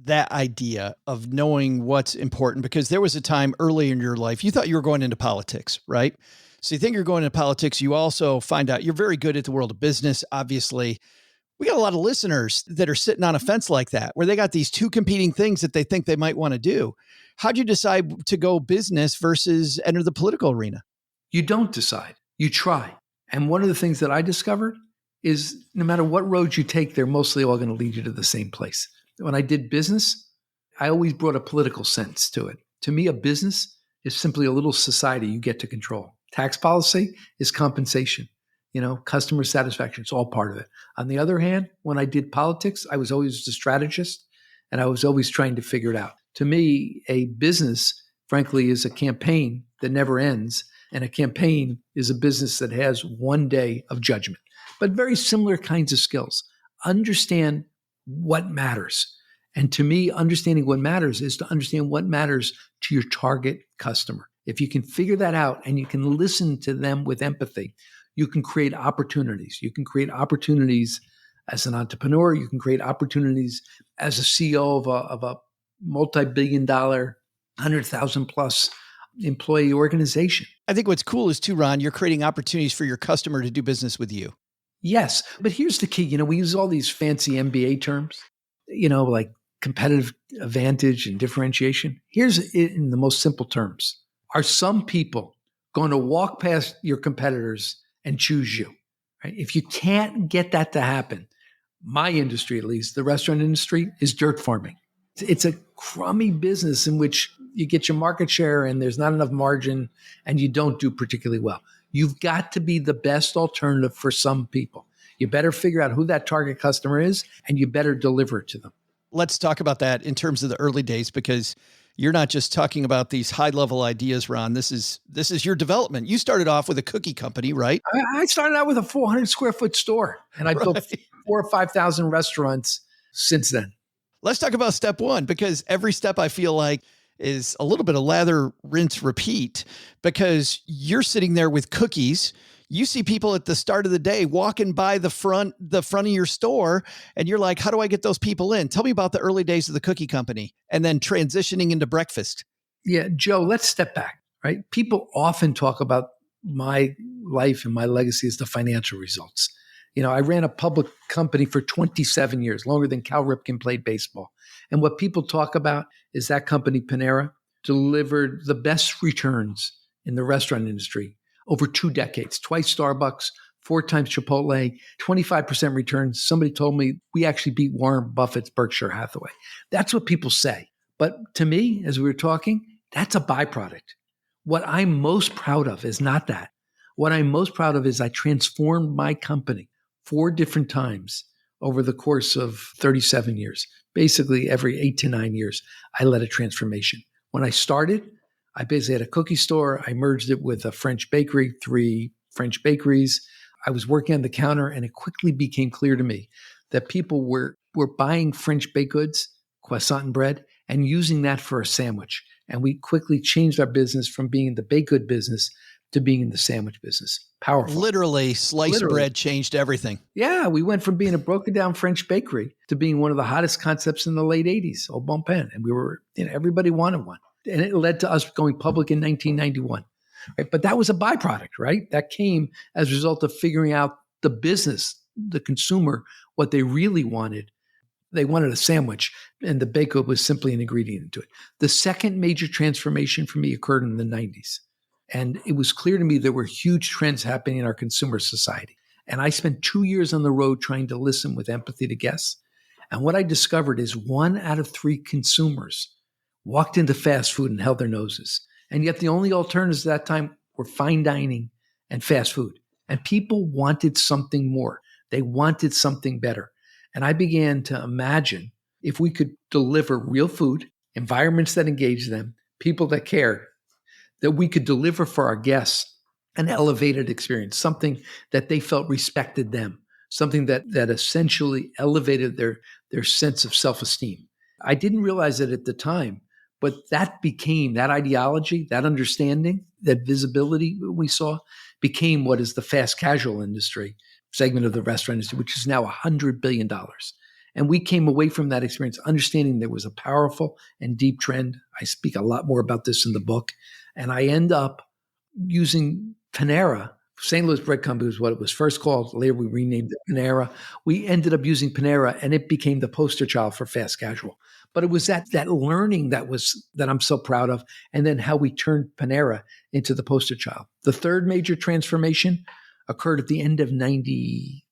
that idea of knowing what's important, because there was a time early in your life, you thought you were going into politics, right? So you think you're going into politics. You also find out you're very good at the world of business. Obviously, we got a lot of listeners that are sitting on a fence like that, where they got these two competing things that they think they might want to do. How'd you decide to go business versus enter the political arena? You don't decide, you try. And one of the things that I discovered is no matter what road you take, they're mostly all going to lead you to the same place. When I did business, I always brought a political sense to it. To me, a business is simply a little society you get to control. Tax policy is compensation. You know, customer satisfaction, it's all part of it. On the other hand, when I did politics, I was always a strategist and I was always trying to figure it out. To me, a business, frankly, is a campaign that never ends. And a campaign is a business that has one day of judgment. But very similar kinds of skills. Understand what matters. And to me, understanding what matters is to understand what matters to your target customer. If you can figure that out and you can listen to them with empathy, you can create opportunities. You can create opportunities as an entrepreneur. You can create opportunities as a CEO of a multi-billion-dollar, 100,000 plus employee organization. I think what's cool is too, Ron, you're creating opportunities for your customer to do business with you. Yes, but here's the key. You know, we use all these fancy MBA terms, you know, like competitive advantage and differentiation. Here's it in the most simple terms. Are some people going to walk past your competitors and choose you? Right? If you can't get that to happen, my industry, at least, the restaurant industry, is dirt farming. It's a crummy business in which you get your market share and there's not enough margin and you don't do particularly well. You've got to be the best alternative for some people. You better figure out who that target customer is and you better deliver it to them. Let's talk about that in terms of the early days, because you're not just talking about these high level ideas, Ron. This is your development. You started off with a cookie company, right? I started out with a 400 square foot store, and I built 4,000 or 5,000 restaurants since then. Let's talk about step one, because every step I feel like is a little bit of lather, rinse, repeat, because you're sitting there with cookies. You see people at the start of the day walking by the front of your store, and you're like, how do I get those people in? Tell me about the early days of the cookie company and then transitioning into breakfast. Yeah, Joe, let's step back, right? People often talk about my life and my legacy as the financial results. I ran a public company for 27 years, longer than Cal Ripken played baseball. And what people talk about is that company, Panera, delivered the best returns in the restaurant industry over 2 decades, twice Starbucks, 4 times Chipotle, 25% returns. Somebody told me we actually beat Warren Buffett's Berkshire Hathaway. That's what people say. But to me, as we were talking, that's a byproduct. What I'm most proud of is not that. What I'm most proud of is I transformed my company 4 different times over the course of 37 years. Basically, every 8 to 9 years, I led a transformation. When I started, I basically had a cookie store. I merged it with a French bakery, 3 French bakeries. I was working on the counter, and it quickly became clear to me that people were buying French baked goods, croissant and bread, and using that for a sandwich. And we quickly changed our business from being in the baked good business to being in the sandwich business. Powerful. Literally, sliced bread changed everything. Yeah, we went from being a broken down French bakery to being one of the hottest concepts in the late 80s, Au Bon Pain. And we were, everybody wanted one. And it led to us going public in 1991. Right? But that was a byproduct, right? That came as a result of figuring out the business, the consumer, what they really wanted. They wanted a sandwich, and the baked good was simply an ingredient into it. The second major transformation for me occurred in the 90s. And it was clear to me there were huge trends happening in our consumer society. And I spent 2 years on the road trying to listen with empathy to guests. And what I discovered is 1 out of 3 consumers walked into fast food and held their noses. And yet the only alternatives at that time were fine dining and fast food. And people wanted something more. They wanted something better. And I began to imagine if we could deliver real food, environments that engaged them, people that cared, that we could deliver for our guests an elevated experience, something that they felt respected them, something that essentially elevated their sense of self-esteem. I didn't realize it at the time, but that became, that ideology, that understanding, that visibility we saw became what is the fast casual industry segment of the restaurant industry, which is now $100 billion. And we came away from that experience understanding there was a powerful and deep trend. I speak a lot more about this in the book. And I end up using Panera. St. Louis Bread Company was what it was first called. Later, we renamed it Panera. We ended up using Panera, and it became the poster child for fast casual. But it was that learning that I'm so proud of, and then how we turned Panera into the poster child. The third major transformation occurred at the end of 98,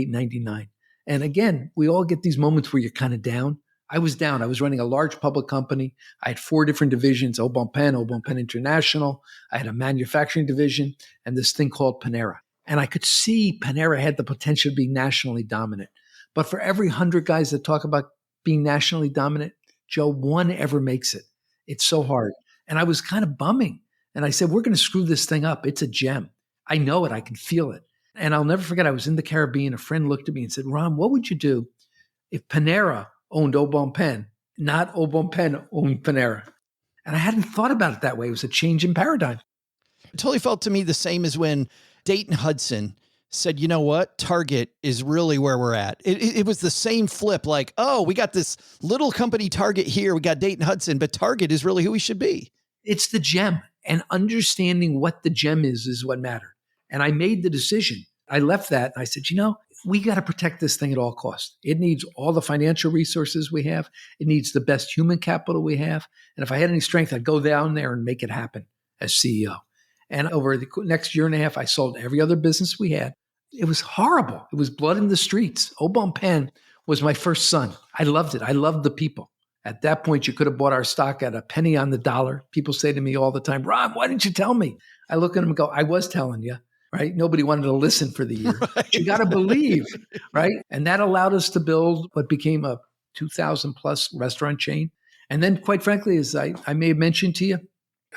99. And again, we all get these moments where you're kind of down. I was down. I was running a large public company. I had 4 different divisions, Au Bon Pain International. I had a manufacturing division and this thing called Panera. And I could see Panera had the potential to be nationally dominant. But for every 100 guys that talk about being nationally dominant, Joe, 1 ever makes it. It's so hard. And I was kind of bumming. And I said, we're going to screw this thing up. It's a gem. I know it. I can feel it. And I'll never forget, I was in the Caribbean. A friend looked at me and said, Ron, what would you do if Panera owned Au Bon Pain, not Au Bon Pain owned Panera? And I hadn't thought about it that way. It was a change in paradigm. It totally felt to me the same as when Dayton Hudson said, you know what? Target is really where we're at. It was the same flip, like, oh, we got this little company Target here. We got Dayton Hudson, but Target is really who we should be. It's the gem, and understanding what the gem is what mattered. And I made the decision. I left that and I said, we got to protect this thing at all costs. It needs all the financial resources we have. It needs the best human capital we have. And if I had any strength, I'd go down there and make it happen as CEO. And over the next year and a half, I sold every other business we had. It was horrible. It was blood in the streets. Au Bon Pain was my first son. I loved it. I loved the people. At that point, you could have bought our stock at a penny on the dollar. People say to me all the time, Ron, why didn't you tell me? I look at them and go, I was telling you. Right? Nobody wanted to listen for the year. Right. You got to believe, right? And that allowed us to build what became a 2,000 plus restaurant chain. And then, quite frankly, as I may have mentioned to you,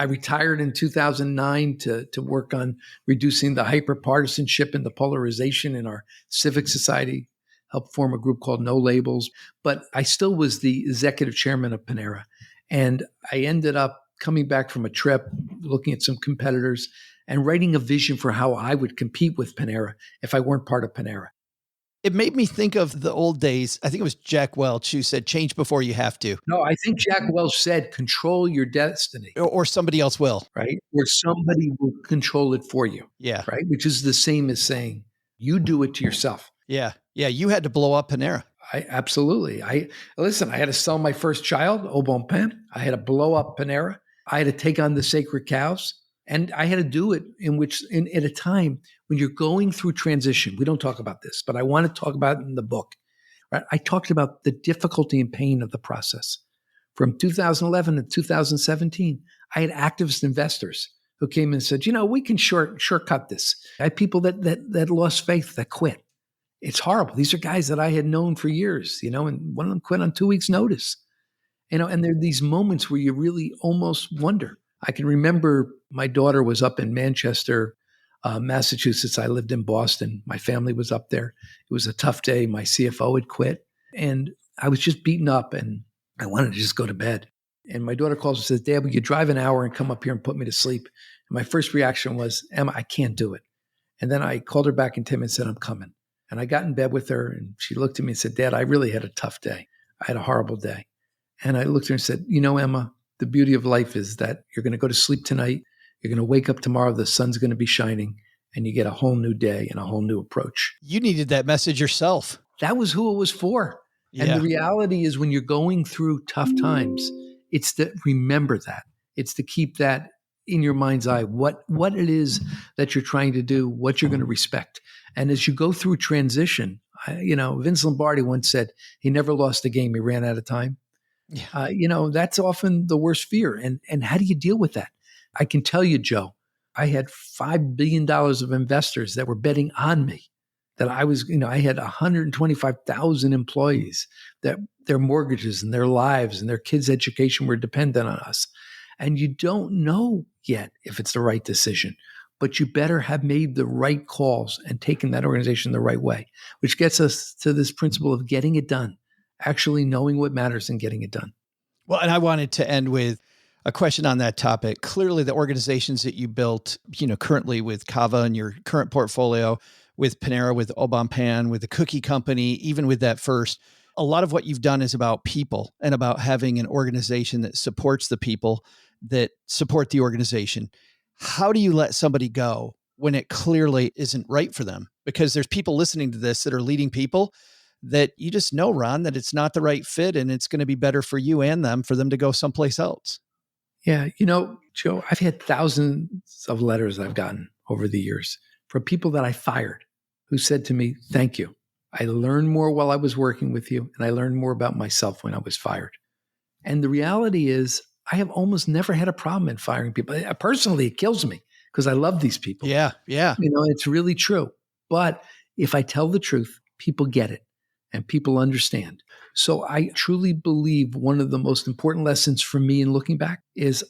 I retired in 2009 to work on reducing the hyper-partisanship and the polarization in our civic society, helped form a group called No Labels. But I still was the executive chairman of Panera. And I ended up coming back from a trip, looking at some competitors, and writing a vision for how I would compete with Panera if I weren't part of Panera. It made me think of the old days. I think it was Jack Welch who said, change before you have to. No, I think Jack Welch said, control your destiny. Or somebody else will. Right? Or somebody will control it for you. Yeah. Right? Which is the same as saying, you do it to yourself. Yeah. Yeah. You had to blow up Panera. Absolutely. I had to sell my first child, Au Bon Pain. I had to blow up Panera. I had to take on the sacred cows. And I had to do it at a time when you're going through transition. We don't talk about this, but I want to talk about it in the book. Right? I talked about the difficulty and pain of the process. From 2011 to 2017, I had activist investors who came and said, we can shortcut this. I had people that lost faith, that quit. It's horrible. These are guys that I had known for years, and one of them quit on 2 weeks' notice. And there are these moments where you really almost wonder. I can remember my daughter was up in Manchester, Massachusetts. I lived in Boston. My family was up there. It was a tough day. My CFO had quit, and I was just beaten up, and I wanted to just go to bed. And my daughter calls and says, Dad, will you drive an hour and come up here and put me to sleep? And my first reaction was, Emma, I can't do it. And then I called her back in 10 minutes and said, I'm coming. And I got in bed with her, and she looked at me and said, Dad, I really had a tough day. I had a horrible day. And I looked at her and said, Emma, the beauty of life is that you're going to go to sleep tonight. You're going to wake up tomorrow. The sun's going to be shining, and you get a whole new day and a whole new approach. You needed that message yourself. That was who it was for. Yeah. And the reality is when you're going through tough times, it's to remember that. It's to keep that in your mind's eye, what it is that you're trying to do, what you're going to respect. And as you go through transition, Vince Lombardi once said he never lost a game. He ran out of time. Yeah. That's often the worst fear. And how do you deal with that? I can tell you, Joe, I had $5 billion of investors that were betting on me, that I had 125,000 employees that their mortgages and their lives and their kids' education were dependent on us. And you don't know yet if it's the right decision, but you better have made the right calls and taken that organization the right way, which gets us to this principle of getting it done, actually knowing what matters and getting it done. Well, and I wanted to end with a question on that topic. Clearly the organizations that you built, currently with Cava and your current portfolio, with Panera, with Au Bon Pain, with the cookie company, even with that first, a lot of what you've done is about people and about having an organization that supports the people that support the organization. How do you let somebody go when it clearly isn't right for them? Because there's people listening to this that are leading people that you just know, Ron, that it's not the right fit and it's going to be better for you and them for them to go someplace else. Yeah. Joe, I've had thousands of letters I've gotten over the years from people that I fired who said to me, thank you. I learned more while I was working with you, and I learned more about myself when I was fired. And the reality is I have almost never had a problem in firing people. Personally, it kills me because I love these people. Yeah. Yeah. It's really true. But if I tell the truth, people get it and people understand. So I truly believe one of the most important lessons for me in looking back is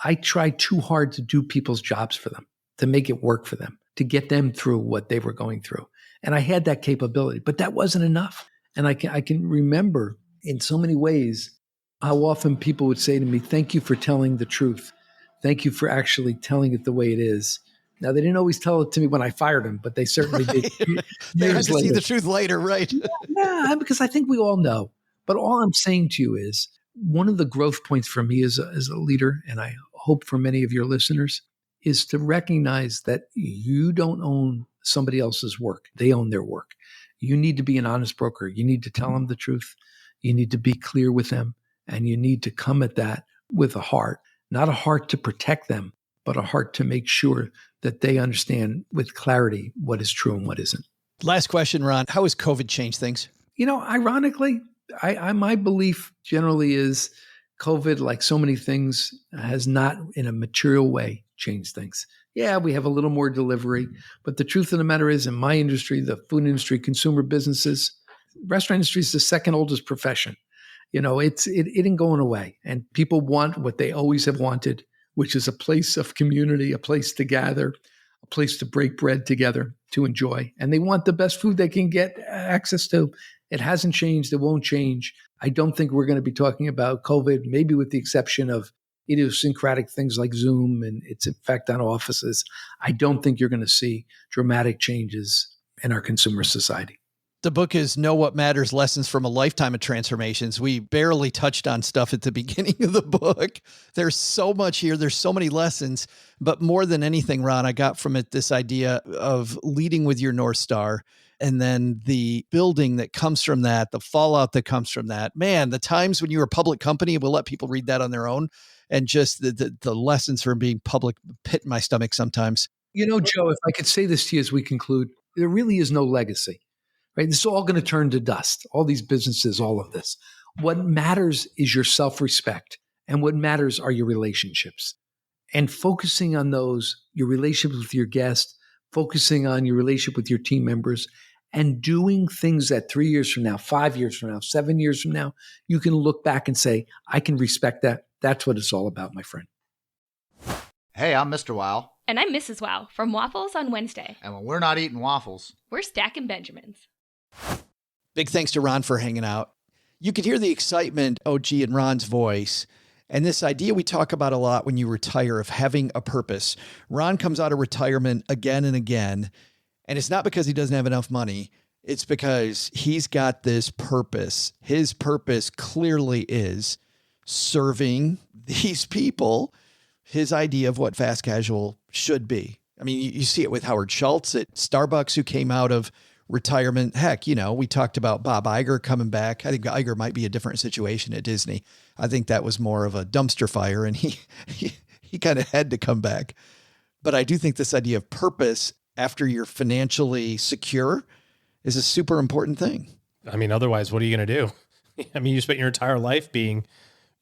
I tried too hard to do people's jobs for them, to make it work for them, to get them through what they were going through. And I had that capability, but that wasn't enough. And I can remember in so many ways how often people would say to me, thank you for telling the truth. Thank you for actually telling it the way it is. Now, they didn't always tell it to me when I fired them, but they certainly did. They had to see the truth later, right? Yeah, because I think we all know. But all I'm saying to you is one of the growth points for me as a leader, and I hope for many of your listeners, is to recognize that you don't own somebody else's work. They own their work. You need to be an honest broker. You need to tell them the truth. You need to be clear with them. And you need to come at that with a heart, not a heart to protect them, but a heart to make sure that they understand with clarity what is true and what isn't. Last question, Ron. How has COVID changed things? Ironically, my belief generally is COVID, like so many things, has not in a material way changed things. Yeah, we have a little more delivery, but the truth of the matter is in my industry, the food industry, consumer businesses, restaurant industry is the second oldest profession. it ain't going away. And people want what they always have wanted, which is a place of community, a place to gather, a place to break bread together, to enjoy. And they want the best food they can get access to. It hasn't changed. It won't change. I don't think we're going to be talking about COVID, maybe with the exception of idiosyncratic things like Zoom and its effect on offices. I don't think you're going to see dramatic changes in our consumer society. The book is Know What Matters, Lessons from a Lifetime of Transformations. We barely touched on stuff at the beginning of the book. There's so much here. There's so many lessons. But more than anything, Ron, I got from it this idea of leading with your North Star, and then the building that comes from that, the fallout that comes from that. Man, the times when you were a public company, we'll let people read that on their own. And just the lessons from being public pit in my stomach sometimes. Joe, if I could say this to you as we conclude, there really is no legacy. Right? This is all going to turn to dust. All these businesses, all of this. What matters is your self-respect, and what matters are your relationships. And focusing on those, your relationship with your guests, focusing on your relationship with your team members, and doing things that 3 years from now, 5 years from now, 7 years from now, you can look back and say, I can respect that. That's what it's all about, my friend. Hey, I'm Mr. Wow. And I'm Mrs. Wow from Waffles on Wednesday. And when we're not eating waffles, we're stacking Benjamins. Big thanks to Ron for hanging out. You could hear the excitement, OG, in Ron's voice. And this idea we talk about a lot when you retire of having a purpose. Ron comes out of retirement again and again. And it's not because he doesn't have enough money. It's because he's got this purpose. His purpose clearly is serving these people. His idea of what fast casual should be. I mean, you see it with Howard Schultz at Starbucks, who came out of retirement. Heck, we talked about Bob Iger coming back. I think Iger might be a different situation at Disney. I think that was more of a dumpster fire, and he kind of had to come back. But I do think this idea of purpose after you're financially secure is a super important thing. I mean, otherwise, what are you going to do? I mean, you spent your entire life being,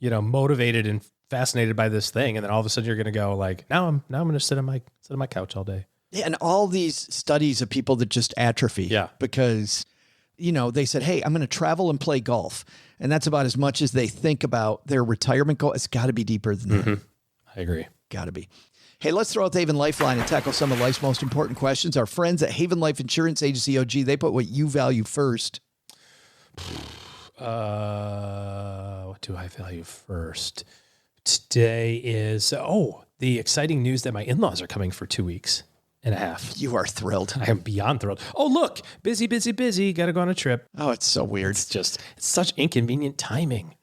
motivated and fascinated by this thing, and then all of a sudden you're going to go like, now I'm going to sit on my couch all day. Yeah, and all these studies of people that just atrophy. Yeah. Because, they said, hey, I'm going to travel and play golf. And that's about as much as they think about their retirement goal. It's got to be deeper than that. I agree. Got to be. Hey, let's throw out the Haven Lifeline and tackle some of life's most important questions. Our friends at Haven Life Insurance Agency, OG, they put what you value first. What do I value first? Today is, the exciting news that my in-laws are coming for 2 weeks and a half. You are thrilled. I am beyond thrilled. Oh, look, busy. Got to go on a trip. Oh, it's so weird. It's such inconvenient timing.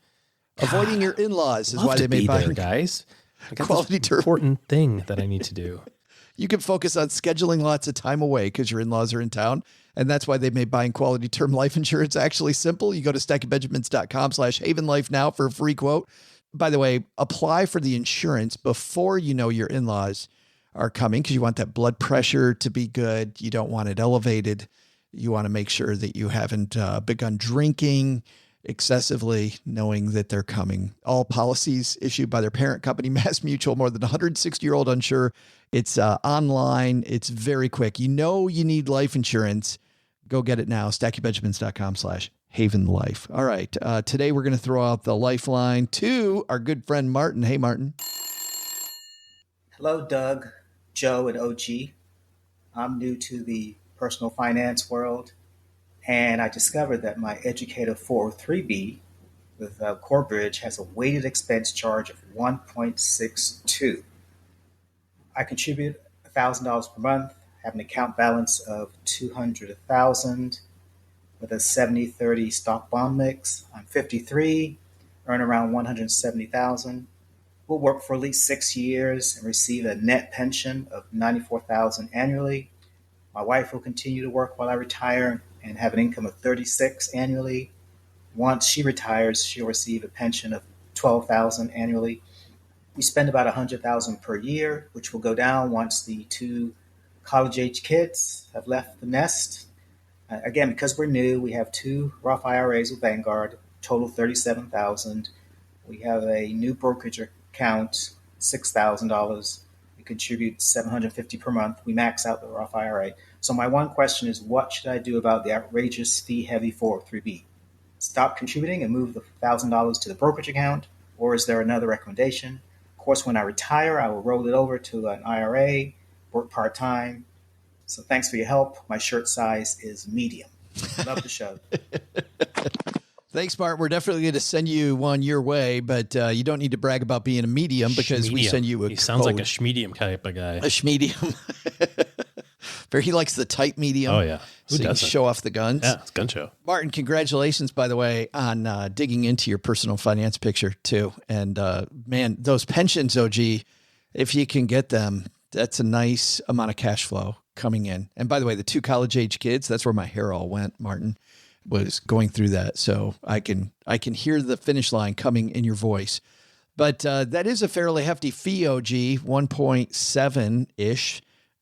Avoiding your in-laws is Love why they to made be buying there, guys. I got quality this term. Important thing that I need to do. You can focus on scheduling lots of time away because your in-laws are in town. And that's why they made buying quality term life insurance actually simple. You go to stackingbenjamins.com/havenlife now for a free quote. By the way, apply for the insurance before you know your in-laws are coming because you want that blood pressure to be good. You don't want it elevated. You want to make sure that you haven't begun drinking excessively, knowing that they're coming. All policies issued by their parent company, Mass Mutual, more than 160-year-old unsure. It's online. It's very quick. You need life insurance. Go get it now. stackingbenjamins.com/havenlife. All right. Today we're going to throw out the lifeline to our good friend Martin. Hey, Martin. Hello, Doug, Joe, and OG. I'm new to the personal finance world, and I discovered that my Educator 403B with Corebridge has a weighted expense charge of 1.62. I contribute $1,000 per month, have an account balance of $200,000 with a 70-30 stock bond mix. I'm 53, earn around $170,000. Will work for at least 6 years and receive a net pension of $94,000 annually. My wife will continue to work while I retire and have an income of $36,000 annually. Once she retires, she'll receive a pension of $12,000 annually. We spend about $100,000 per year, which will go down once the 2 college-age kids have left the nest. Again, because we're new, we have 2 Roth IRAs with Vanguard, total $37,000. We have a new brokerage account, $6,000. We contribute $750 per month. We max out the Roth IRA. So my one question is, what should I do about the outrageous fee-heavy 403B? stop contributing and move the $1,000 to the brokerage account? Or is there another recommendation? Of course, when I retire, I will roll it over to an IRA, work part-time. So thanks for your help. My shirt size is medium. Love the show. Thanks, Bart. We're definitely going to send you one your way, but you don't need to brag about being a medium because we send you a He sounds like a schmedium type of guy. A schmedium. He likes the tight medium. Oh, yeah. Who so you can doesn't? show off the guns. Yeah, it's a gun show. Martin, congratulations, by the way, on digging into your personal finance picture, too. And, man, those pensions, OG, if you can get them, that's a nice amount of cash flow coming in. And by the way, the 2 college-age kids, that's where my hair all went, Martin, was going through that. So I can hear the finish line coming in your voice. But that is a fairly hefty fee, OG, 1.7-ish.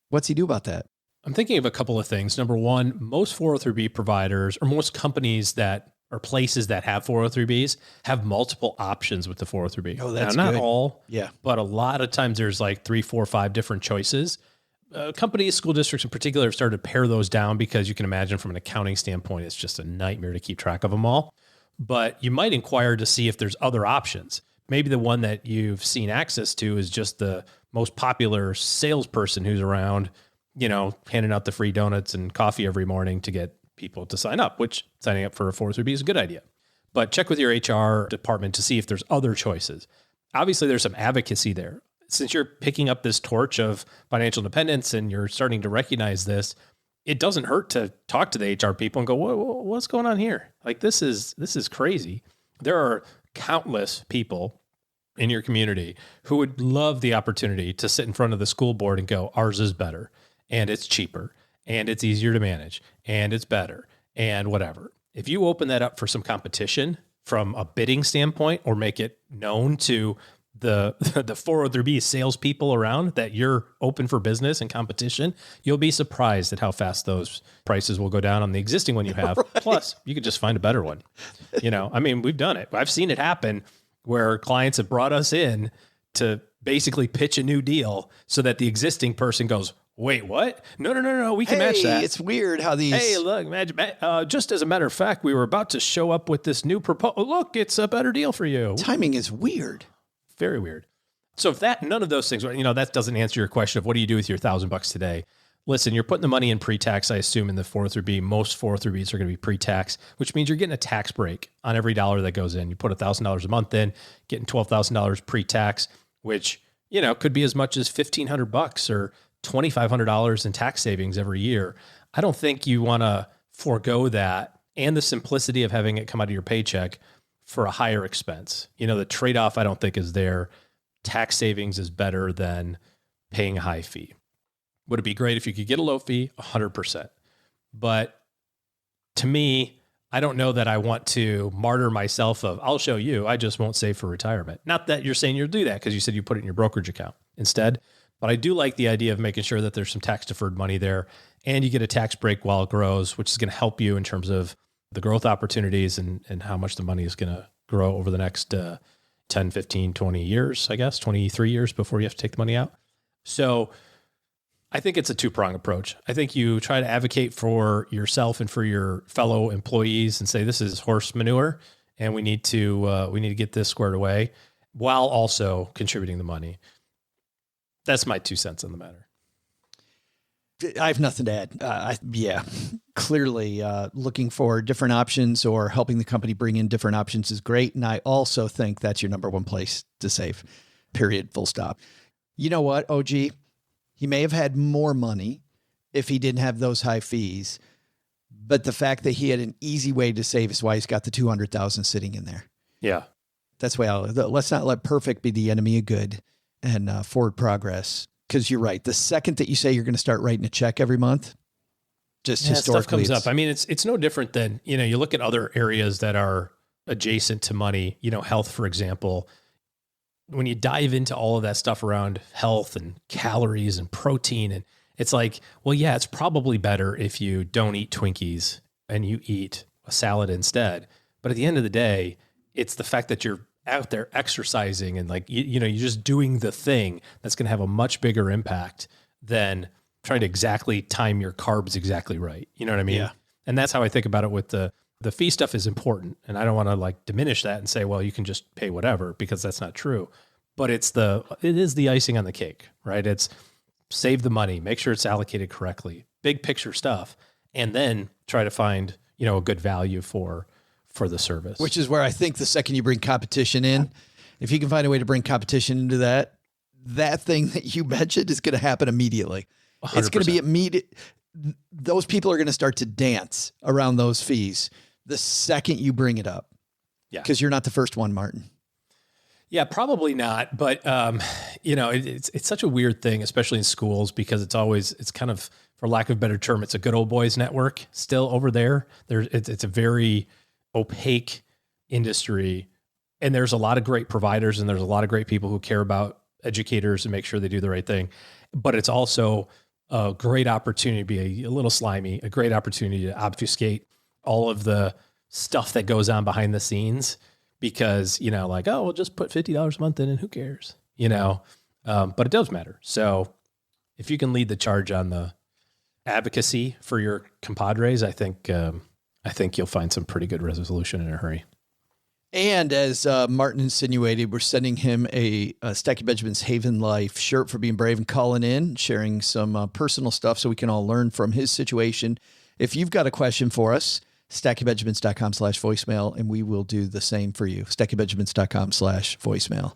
What's he do about that? I'm thinking of a couple of things. Number one, most 403B providers or most companies that are places that have 403Bs have multiple options with the 403B. Oh, that's now, not good. all, Yeah. but a lot of times there's like 3, 4, 5 different choices. Companies, school districts in particular, have started to pare those down because you can imagine from an accounting standpoint, it's just a nightmare to keep track of them all. But you might inquire to see if there's other options. Maybe the one that you've seen access to is just the most popular salesperson who's around, handing out the free donuts and coffee every morning to get people to sign up, which signing up for a 403B is a good idea. But check with your HR department to see if there's other choices. Obviously, there's some advocacy there. Since you're picking up this torch of financial independence and you're starting to recognize this, it doesn't hurt to talk to the HR people and go, what's going on here? Like, this is crazy. There are countless people in your community who would love the opportunity to sit in front of the school board and go, ours is better, and it's cheaper, and it's easier to manage, and it's better, and whatever. If you open that up for some competition from a bidding standpoint or make it known to the 403B salespeople around that you're open for business and competition, you'll be surprised at how fast those prices will go down on the existing one you have. Right. Plus, you could just find a better one. We've done it. I've seen it happen where clients have brought us in to basically pitch a new deal so that the existing person goes, wait, what? No, we can match that. It's weird how these... Hey, look, just as a matter of fact, we were about to show up with this new proposal. Look, it's a better deal for you. Timing is weird. Very weird. So if none of those things, that doesn't answer your question of what do you do with your $1,000 today? Listen, you're putting the money in pre-tax, I assume, in the 403B. Most 403Bs are going to be pre-tax, which means you're getting a tax break on every dollar that goes in. You put $1,000 a month in, getting $12,000 pre-tax, which, could be as much as $1,500 or $2,500 in tax savings every year. I don't think you want to forego that and the simplicity of having it come out of your paycheck for a higher expense. The trade-off I don't think is there. Tax savings is better than paying a high fee. Would it be great if you could get a low fee? 100%. But to me, I don't know that I want to martyr myself I'll show you, I just won't save for retirement. Not that you're saying you'll do that because you said you put it in your brokerage account instead. But I do like the idea of making sure that there's some tax deferred money there and you get a tax break while it grows, which is going to help you in terms of the growth opportunities and how much the money is going to grow over the next 10, 15, 20 years, I guess, 23 years before you have to take the money out. So I think it's a two-pronged approach. I think you try to advocate for yourself and for your fellow employees and say, this is horse manure and we need to get this squared away while also contributing the money. That's my 2 cents on the matter. I have nothing to add. Clearly looking for different options or helping the company bring in different options is great. And I also think that's your number one place to save, period, full stop. You know what, OG? He may have had more money if he didn't have those high fees, but the fact that he had an easy way to save is why he's got the $200,000 sitting in there. Yeah. That's why let's not let perfect be the enemy of good and forward progress. Because you're right. The second that you say you're going to start writing a check every month, just historically stuff comes up. I mean, it's no different than, you look at other areas that are adjacent to money, health, for example. When you dive into all of that stuff around health and calories and protein, and it's like, well, yeah, it's probably better if you don't eat Twinkies and you eat a salad instead. But at the end of the day, it's the fact that you're out there exercising and you're just doing the thing that's going to have a much bigger impact than trying to exactly time your carbs exactly right. You know what I mean? Yeah. And that's how I think about it with the the fee stuff is important, and I don't want to like diminish that and say, well, you can just pay whatever, because that's not true. But it is the icing on the cake, right? It's save the money, make sure it's allocated correctly, big picture stuff, and then try to find, a good value for the service. Which is where I think the second you bring competition in, if you can find a way to bring competition into that thing that you mentioned is going to happen immediately. 100%. It's going to be immediate. Those people are going to start to dance around those fees the second you bring it up. Yeah. Because you're not the first one, Martin. Yeah, probably not. But, it's such a weird thing, especially in schools, because it's kind of, for lack of a better term, it's a good old boys network still over there. It's a very opaque industry, and there's a lot of great providers, and there's a lot of great people who care about educators and make sure they do the right thing. But it's also a great opportunity to be a little slimy, a great opportunity to obfuscate all of the stuff that goes on behind the scenes, because, we'll just put $50 a month in and who cares, but it does matter. So if you can lead the charge on the advocacy for your compadres, I think you'll find some pretty good resolution in a hurry. And as Martin insinuated, we're sending him a Stacky Benjamin's Haven Life shirt for being brave and calling in, sharing some personal stuff so we can all learn from his situation. If you've got a question for us, stackybenjamins.com/voicemail, and we will do the same for you. stackybenjamins.com/voicemail.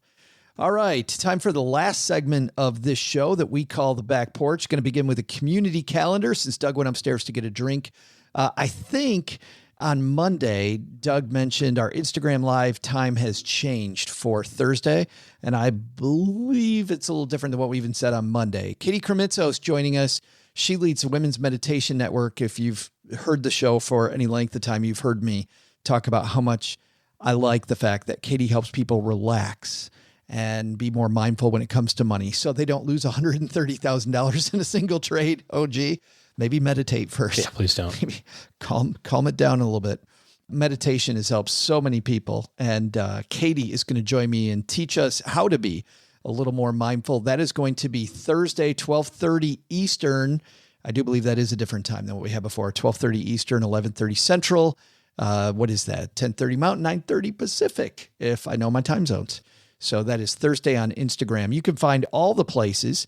All right, time for the last segment of this show that we call The Back Porch. Going to begin with a community calendar since Doug went upstairs to get a drink. I think on Monday, Doug mentioned our Instagram Live time has changed for Thursday, and I believe it's a little different than what we even said on Monday. Katie Kremitzos joining us. She leads the Women's Meditation Network. If you've heard the show for any length of time, you've heard me talk about how much I like the fact that Katie helps people relax and be more mindful when it comes to money so they don't lose $130,000 in a single trade. Oh, gee. Maybe meditate first. Yeah, please don't. Maybe calm it down a little bit. Meditation has helped so many people. And Katie is going to join me and teach us how to be a little more mindful. That is going to be Thursday, 12:30 Eastern. I do believe that is a different time than what we had before. 12:30 Eastern, 11:30 Central. What is that? 10:30 Mountain, 9:30 Pacific, if I know my time zones. So that is Thursday on Instagram. You can find all the places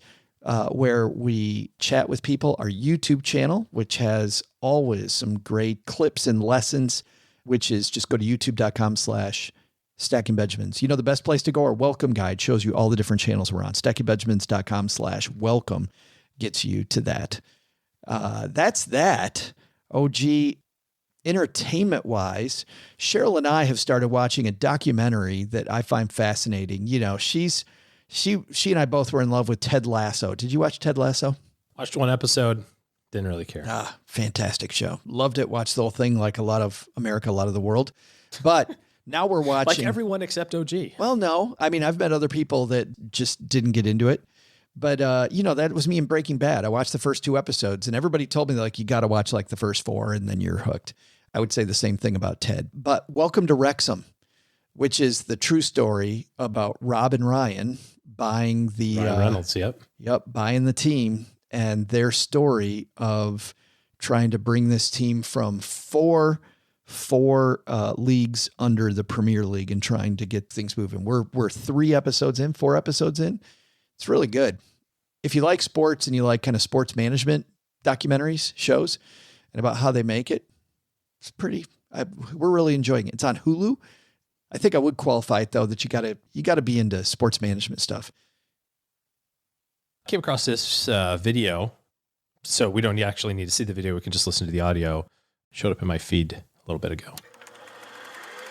where we chat with people, our YouTube channel, which has always some great clips and lessons, which is just go to youtube.com/StackingBenjamins. The best place to go, our welcome guide shows you all the different channels we're on. StackingBenjamins.com/welcome gets you to that. That's that. OG, entertainment wise, Cheryl and I have started watching a documentary that I find fascinating. She and I both were in love with Ted Lasso. Did you watch Ted Lasso? Watched one episode. Didn't really care. Fantastic show. Loved it. Watched the whole thing like a lot of America, a lot of the world. But now we're watching. Like everyone except OG. Well, no. I mean, I've met other people that just didn't get into it. But, that was me in Breaking Bad. I watched the first 2 episodes and everybody told me you got to watch the first 4 and then you're hooked. I would say the same thing about Ted. But Welcome to Wrexham, which is the true story about Rob and Ryan buying the Ryan Reynolds, buying the team and their story of trying to bring this team from four leagues under the Premier League and trying to get things moving. We're 4 episodes in. It's really good. If you like sports and you like kind of sports management documentaries, shows, and about how they make it, we're really enjoying it. It's on Hulu. I think I would qualify it though, that you gotta be into sports management stuff. I came across this video, so we don't actually need to see the video. We can just listen to the audio. Showed up in my feed a little bit ago.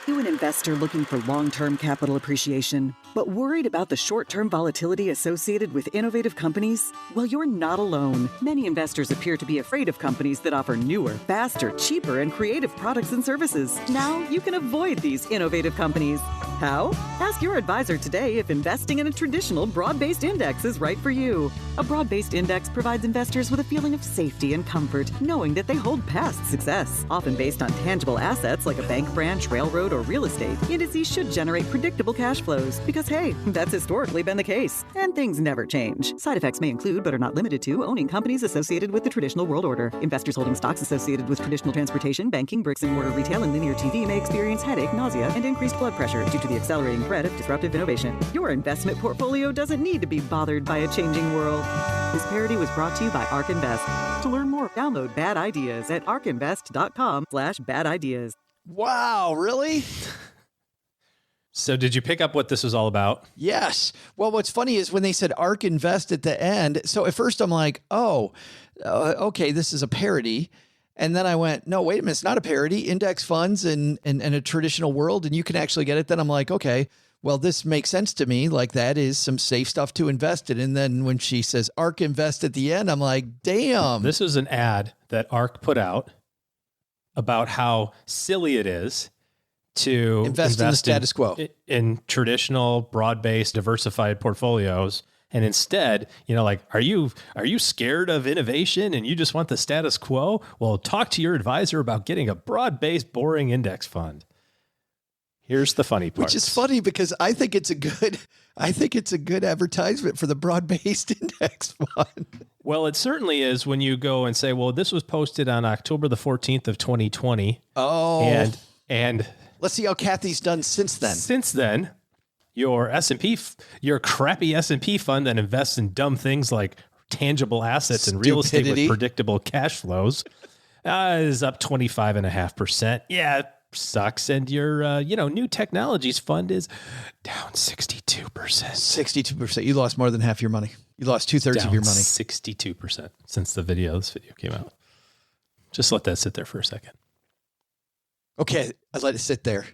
You an investor looking for long-term capital appreciation, but worried about the short-term volatility associated with innovative companies? Well, you're not alone. Many investors appear to be afraid of companies that offer newer, faster, cheaper, and creative products and services. Now you can avoid these innovative companies. How? Ask your advisor today if investing in a traditional broad-based index is right for you. A broad-based index provides investors with a feeling of safety and comfort, knowing that they hold past success. Often based on tangible assets like a bank branch, railroad, or real estate, indices should generate predictable cash flows because, hey, that's historically been the case. And things never change. Side effects may include, but are not limited to, owning companies associated with the traditional world order. Investors holding stocks associated with traditional transportation, banking, bricks and mortar retail, and linear TV may experience headache, nausea, and increased blood pressure due to the accelerating threat of disruptive innovation. Your investment portfolio doesn't need to be bothered by a changing world. This parody was brought to you by ARK Invest. To learn more, download Bad Ideas at arkinvest.com/bad ideas. Wow, really? So did you pick up what this was all about? Yes. Well, what's funny is when they said ARK Invest at the end. So at first I'm like, okay, this is a parody. And then I went, no, wait a minute, it's not a parody. Index funds and a traditional world, and you can actually get it. Then I'm like, okay, well, this makes sense to me. Like that is some safe stuff to invest in. And then when she says ARK Invest at the end, I'm like, damn. This was an ad that ARK put out about how silly it is to invest in the status quo in traditional, broad-based, diversified portfolios. And instead, like, are you scared of innovation and you just want the status quo? Well, talk to your advisor about getting a broad-based, boring index fund. Here's the funny part. Which is funny because I think it's a good advertisement for the broad-based index fund. Well, it certainly is when you go and say, well, this was posted on October the 14th of 2020. Oh. And let's see how Kathy's done since then. Since then, your crappy S&P fund that invests in dumb things like tangible assets and real estate with predictable cash flows is up 25.5%. Yeah, it sucks. And your new technologies fund is down 62%. 62%. You lost more than half your money. You lost 2/3 of your money. 62% since this video came out. Just let that sit there for a second. Okay, I let it sit there.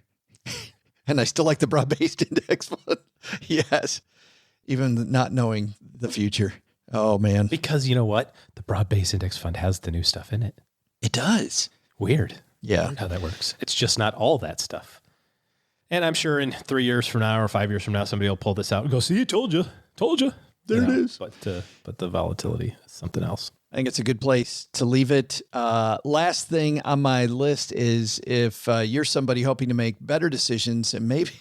And I still like the broad-based index fund. Yes. Even not knowing the future. Oh, man. Because you know what? The broad-based index fund has the new stuff in it. It does. Weird. Yeah. Weird how that works. It's just not all that stuff. And I'm sure in 3 years from now or 5 years from now, somebody will pull this out and go, see, told you. There it is. But the volatility is something else. I think it's a good place to leave it. Last thing on my list is if you're somebody hoping to make better decisions and maybe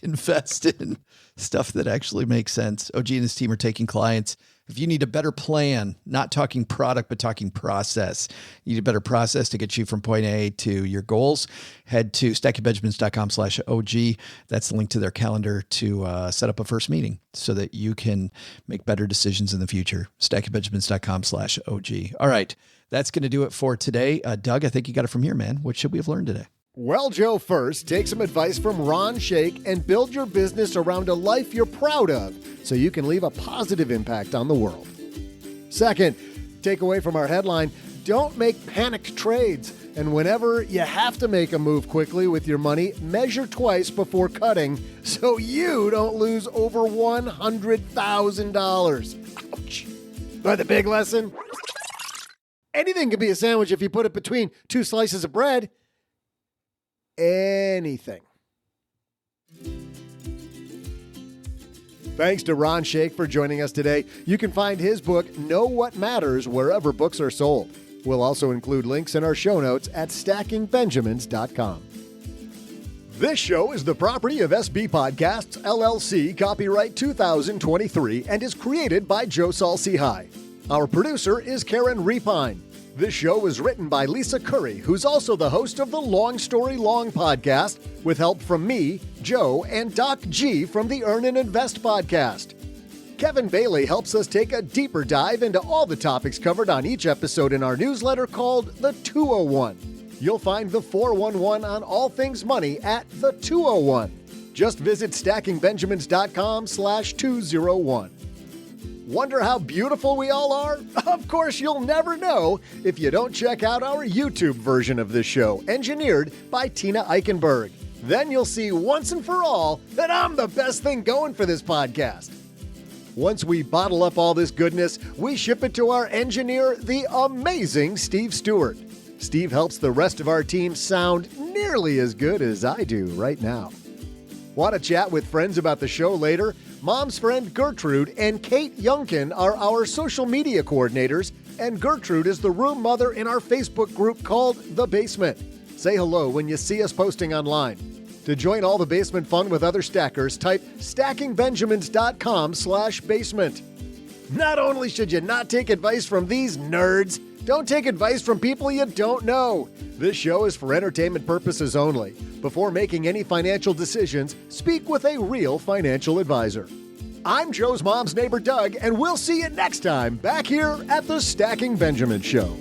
invest in stuff that actually makes sense. OG and his team are taking clients. If you need a better plan, not talking product, but talking process, you need a better process to get you from point A to your goals, head to stackingbenjamins.com/OG. That's the link to their calendar to set up a first meeting so that you can make better decisions in the future. stackingbenjamins.com/OG. All right. That's going to do it for today. Doug, I think you got it from here, man. What should we have learned today? Well, Joe, first, take some advice from Ron Shaich and build your business around a life you're proud of so you can leave a positive impact on the world. Second, take away from our headline, don't make panicked trades. And whenever you have to make a move quickly with your money, measure twice before cutting so you don't lose over $100,000. Ouch. But the big lesson? Anything can be a sandwich if you put it between two slices of bread. Anything. Thanks to Ron Shaich for joining us today. You can find his book, Know What Matters, wherever books are sold. We'll also include links in our show notes at stackingbenjamins.com. This show is the property of SB Podcasts, LLC, copyright 2023, and is created by Joe Saul-Sehy. Our producer is Karen Repine. This show was written by Lisa Curry, who's also the host of the Long Story Long podcast, with help from me, Joe, and Doc G from the Earn and Invest podcast. Kevin Bailey helps us take a deeper dive into all the topics covered on each episode in our newsletter called The 201. You'll find the 411 on all things money at The 201. Just visit stackingbenjamins.com/201. Wonder how beautiful we all are? Of course, you'll never know if you don't check out our YouTube version of this show, engineered by Tina Eichenberg. Then you'll see once and for all that I'm the best thing going for this podcast. Once we bottle up all this goodness, we ship it to our engineer, the amazing Steve Stewart. Steve helps the rest of our team sound nearly as good as I do right now. Want to chat with friends about the show later? Mom's friend Gertrude and Kate Youngkin are our social media coordinators, and Gertrude is the room mother in our Facebook group called The Basement. Say hello when you see us posting online. To join all the basement fun with other stackers, type stackingbenjamins.com/basement. Not only should you not take advice from these nerds, don't take advice from people you don't know. This show is for entertainment purposes only. Before making any financial decisions, speak with a real financial advisor. I'm Joe's mom's neighbor, Doug, and we'll see you next time back here at the Stacking Benjamin Show.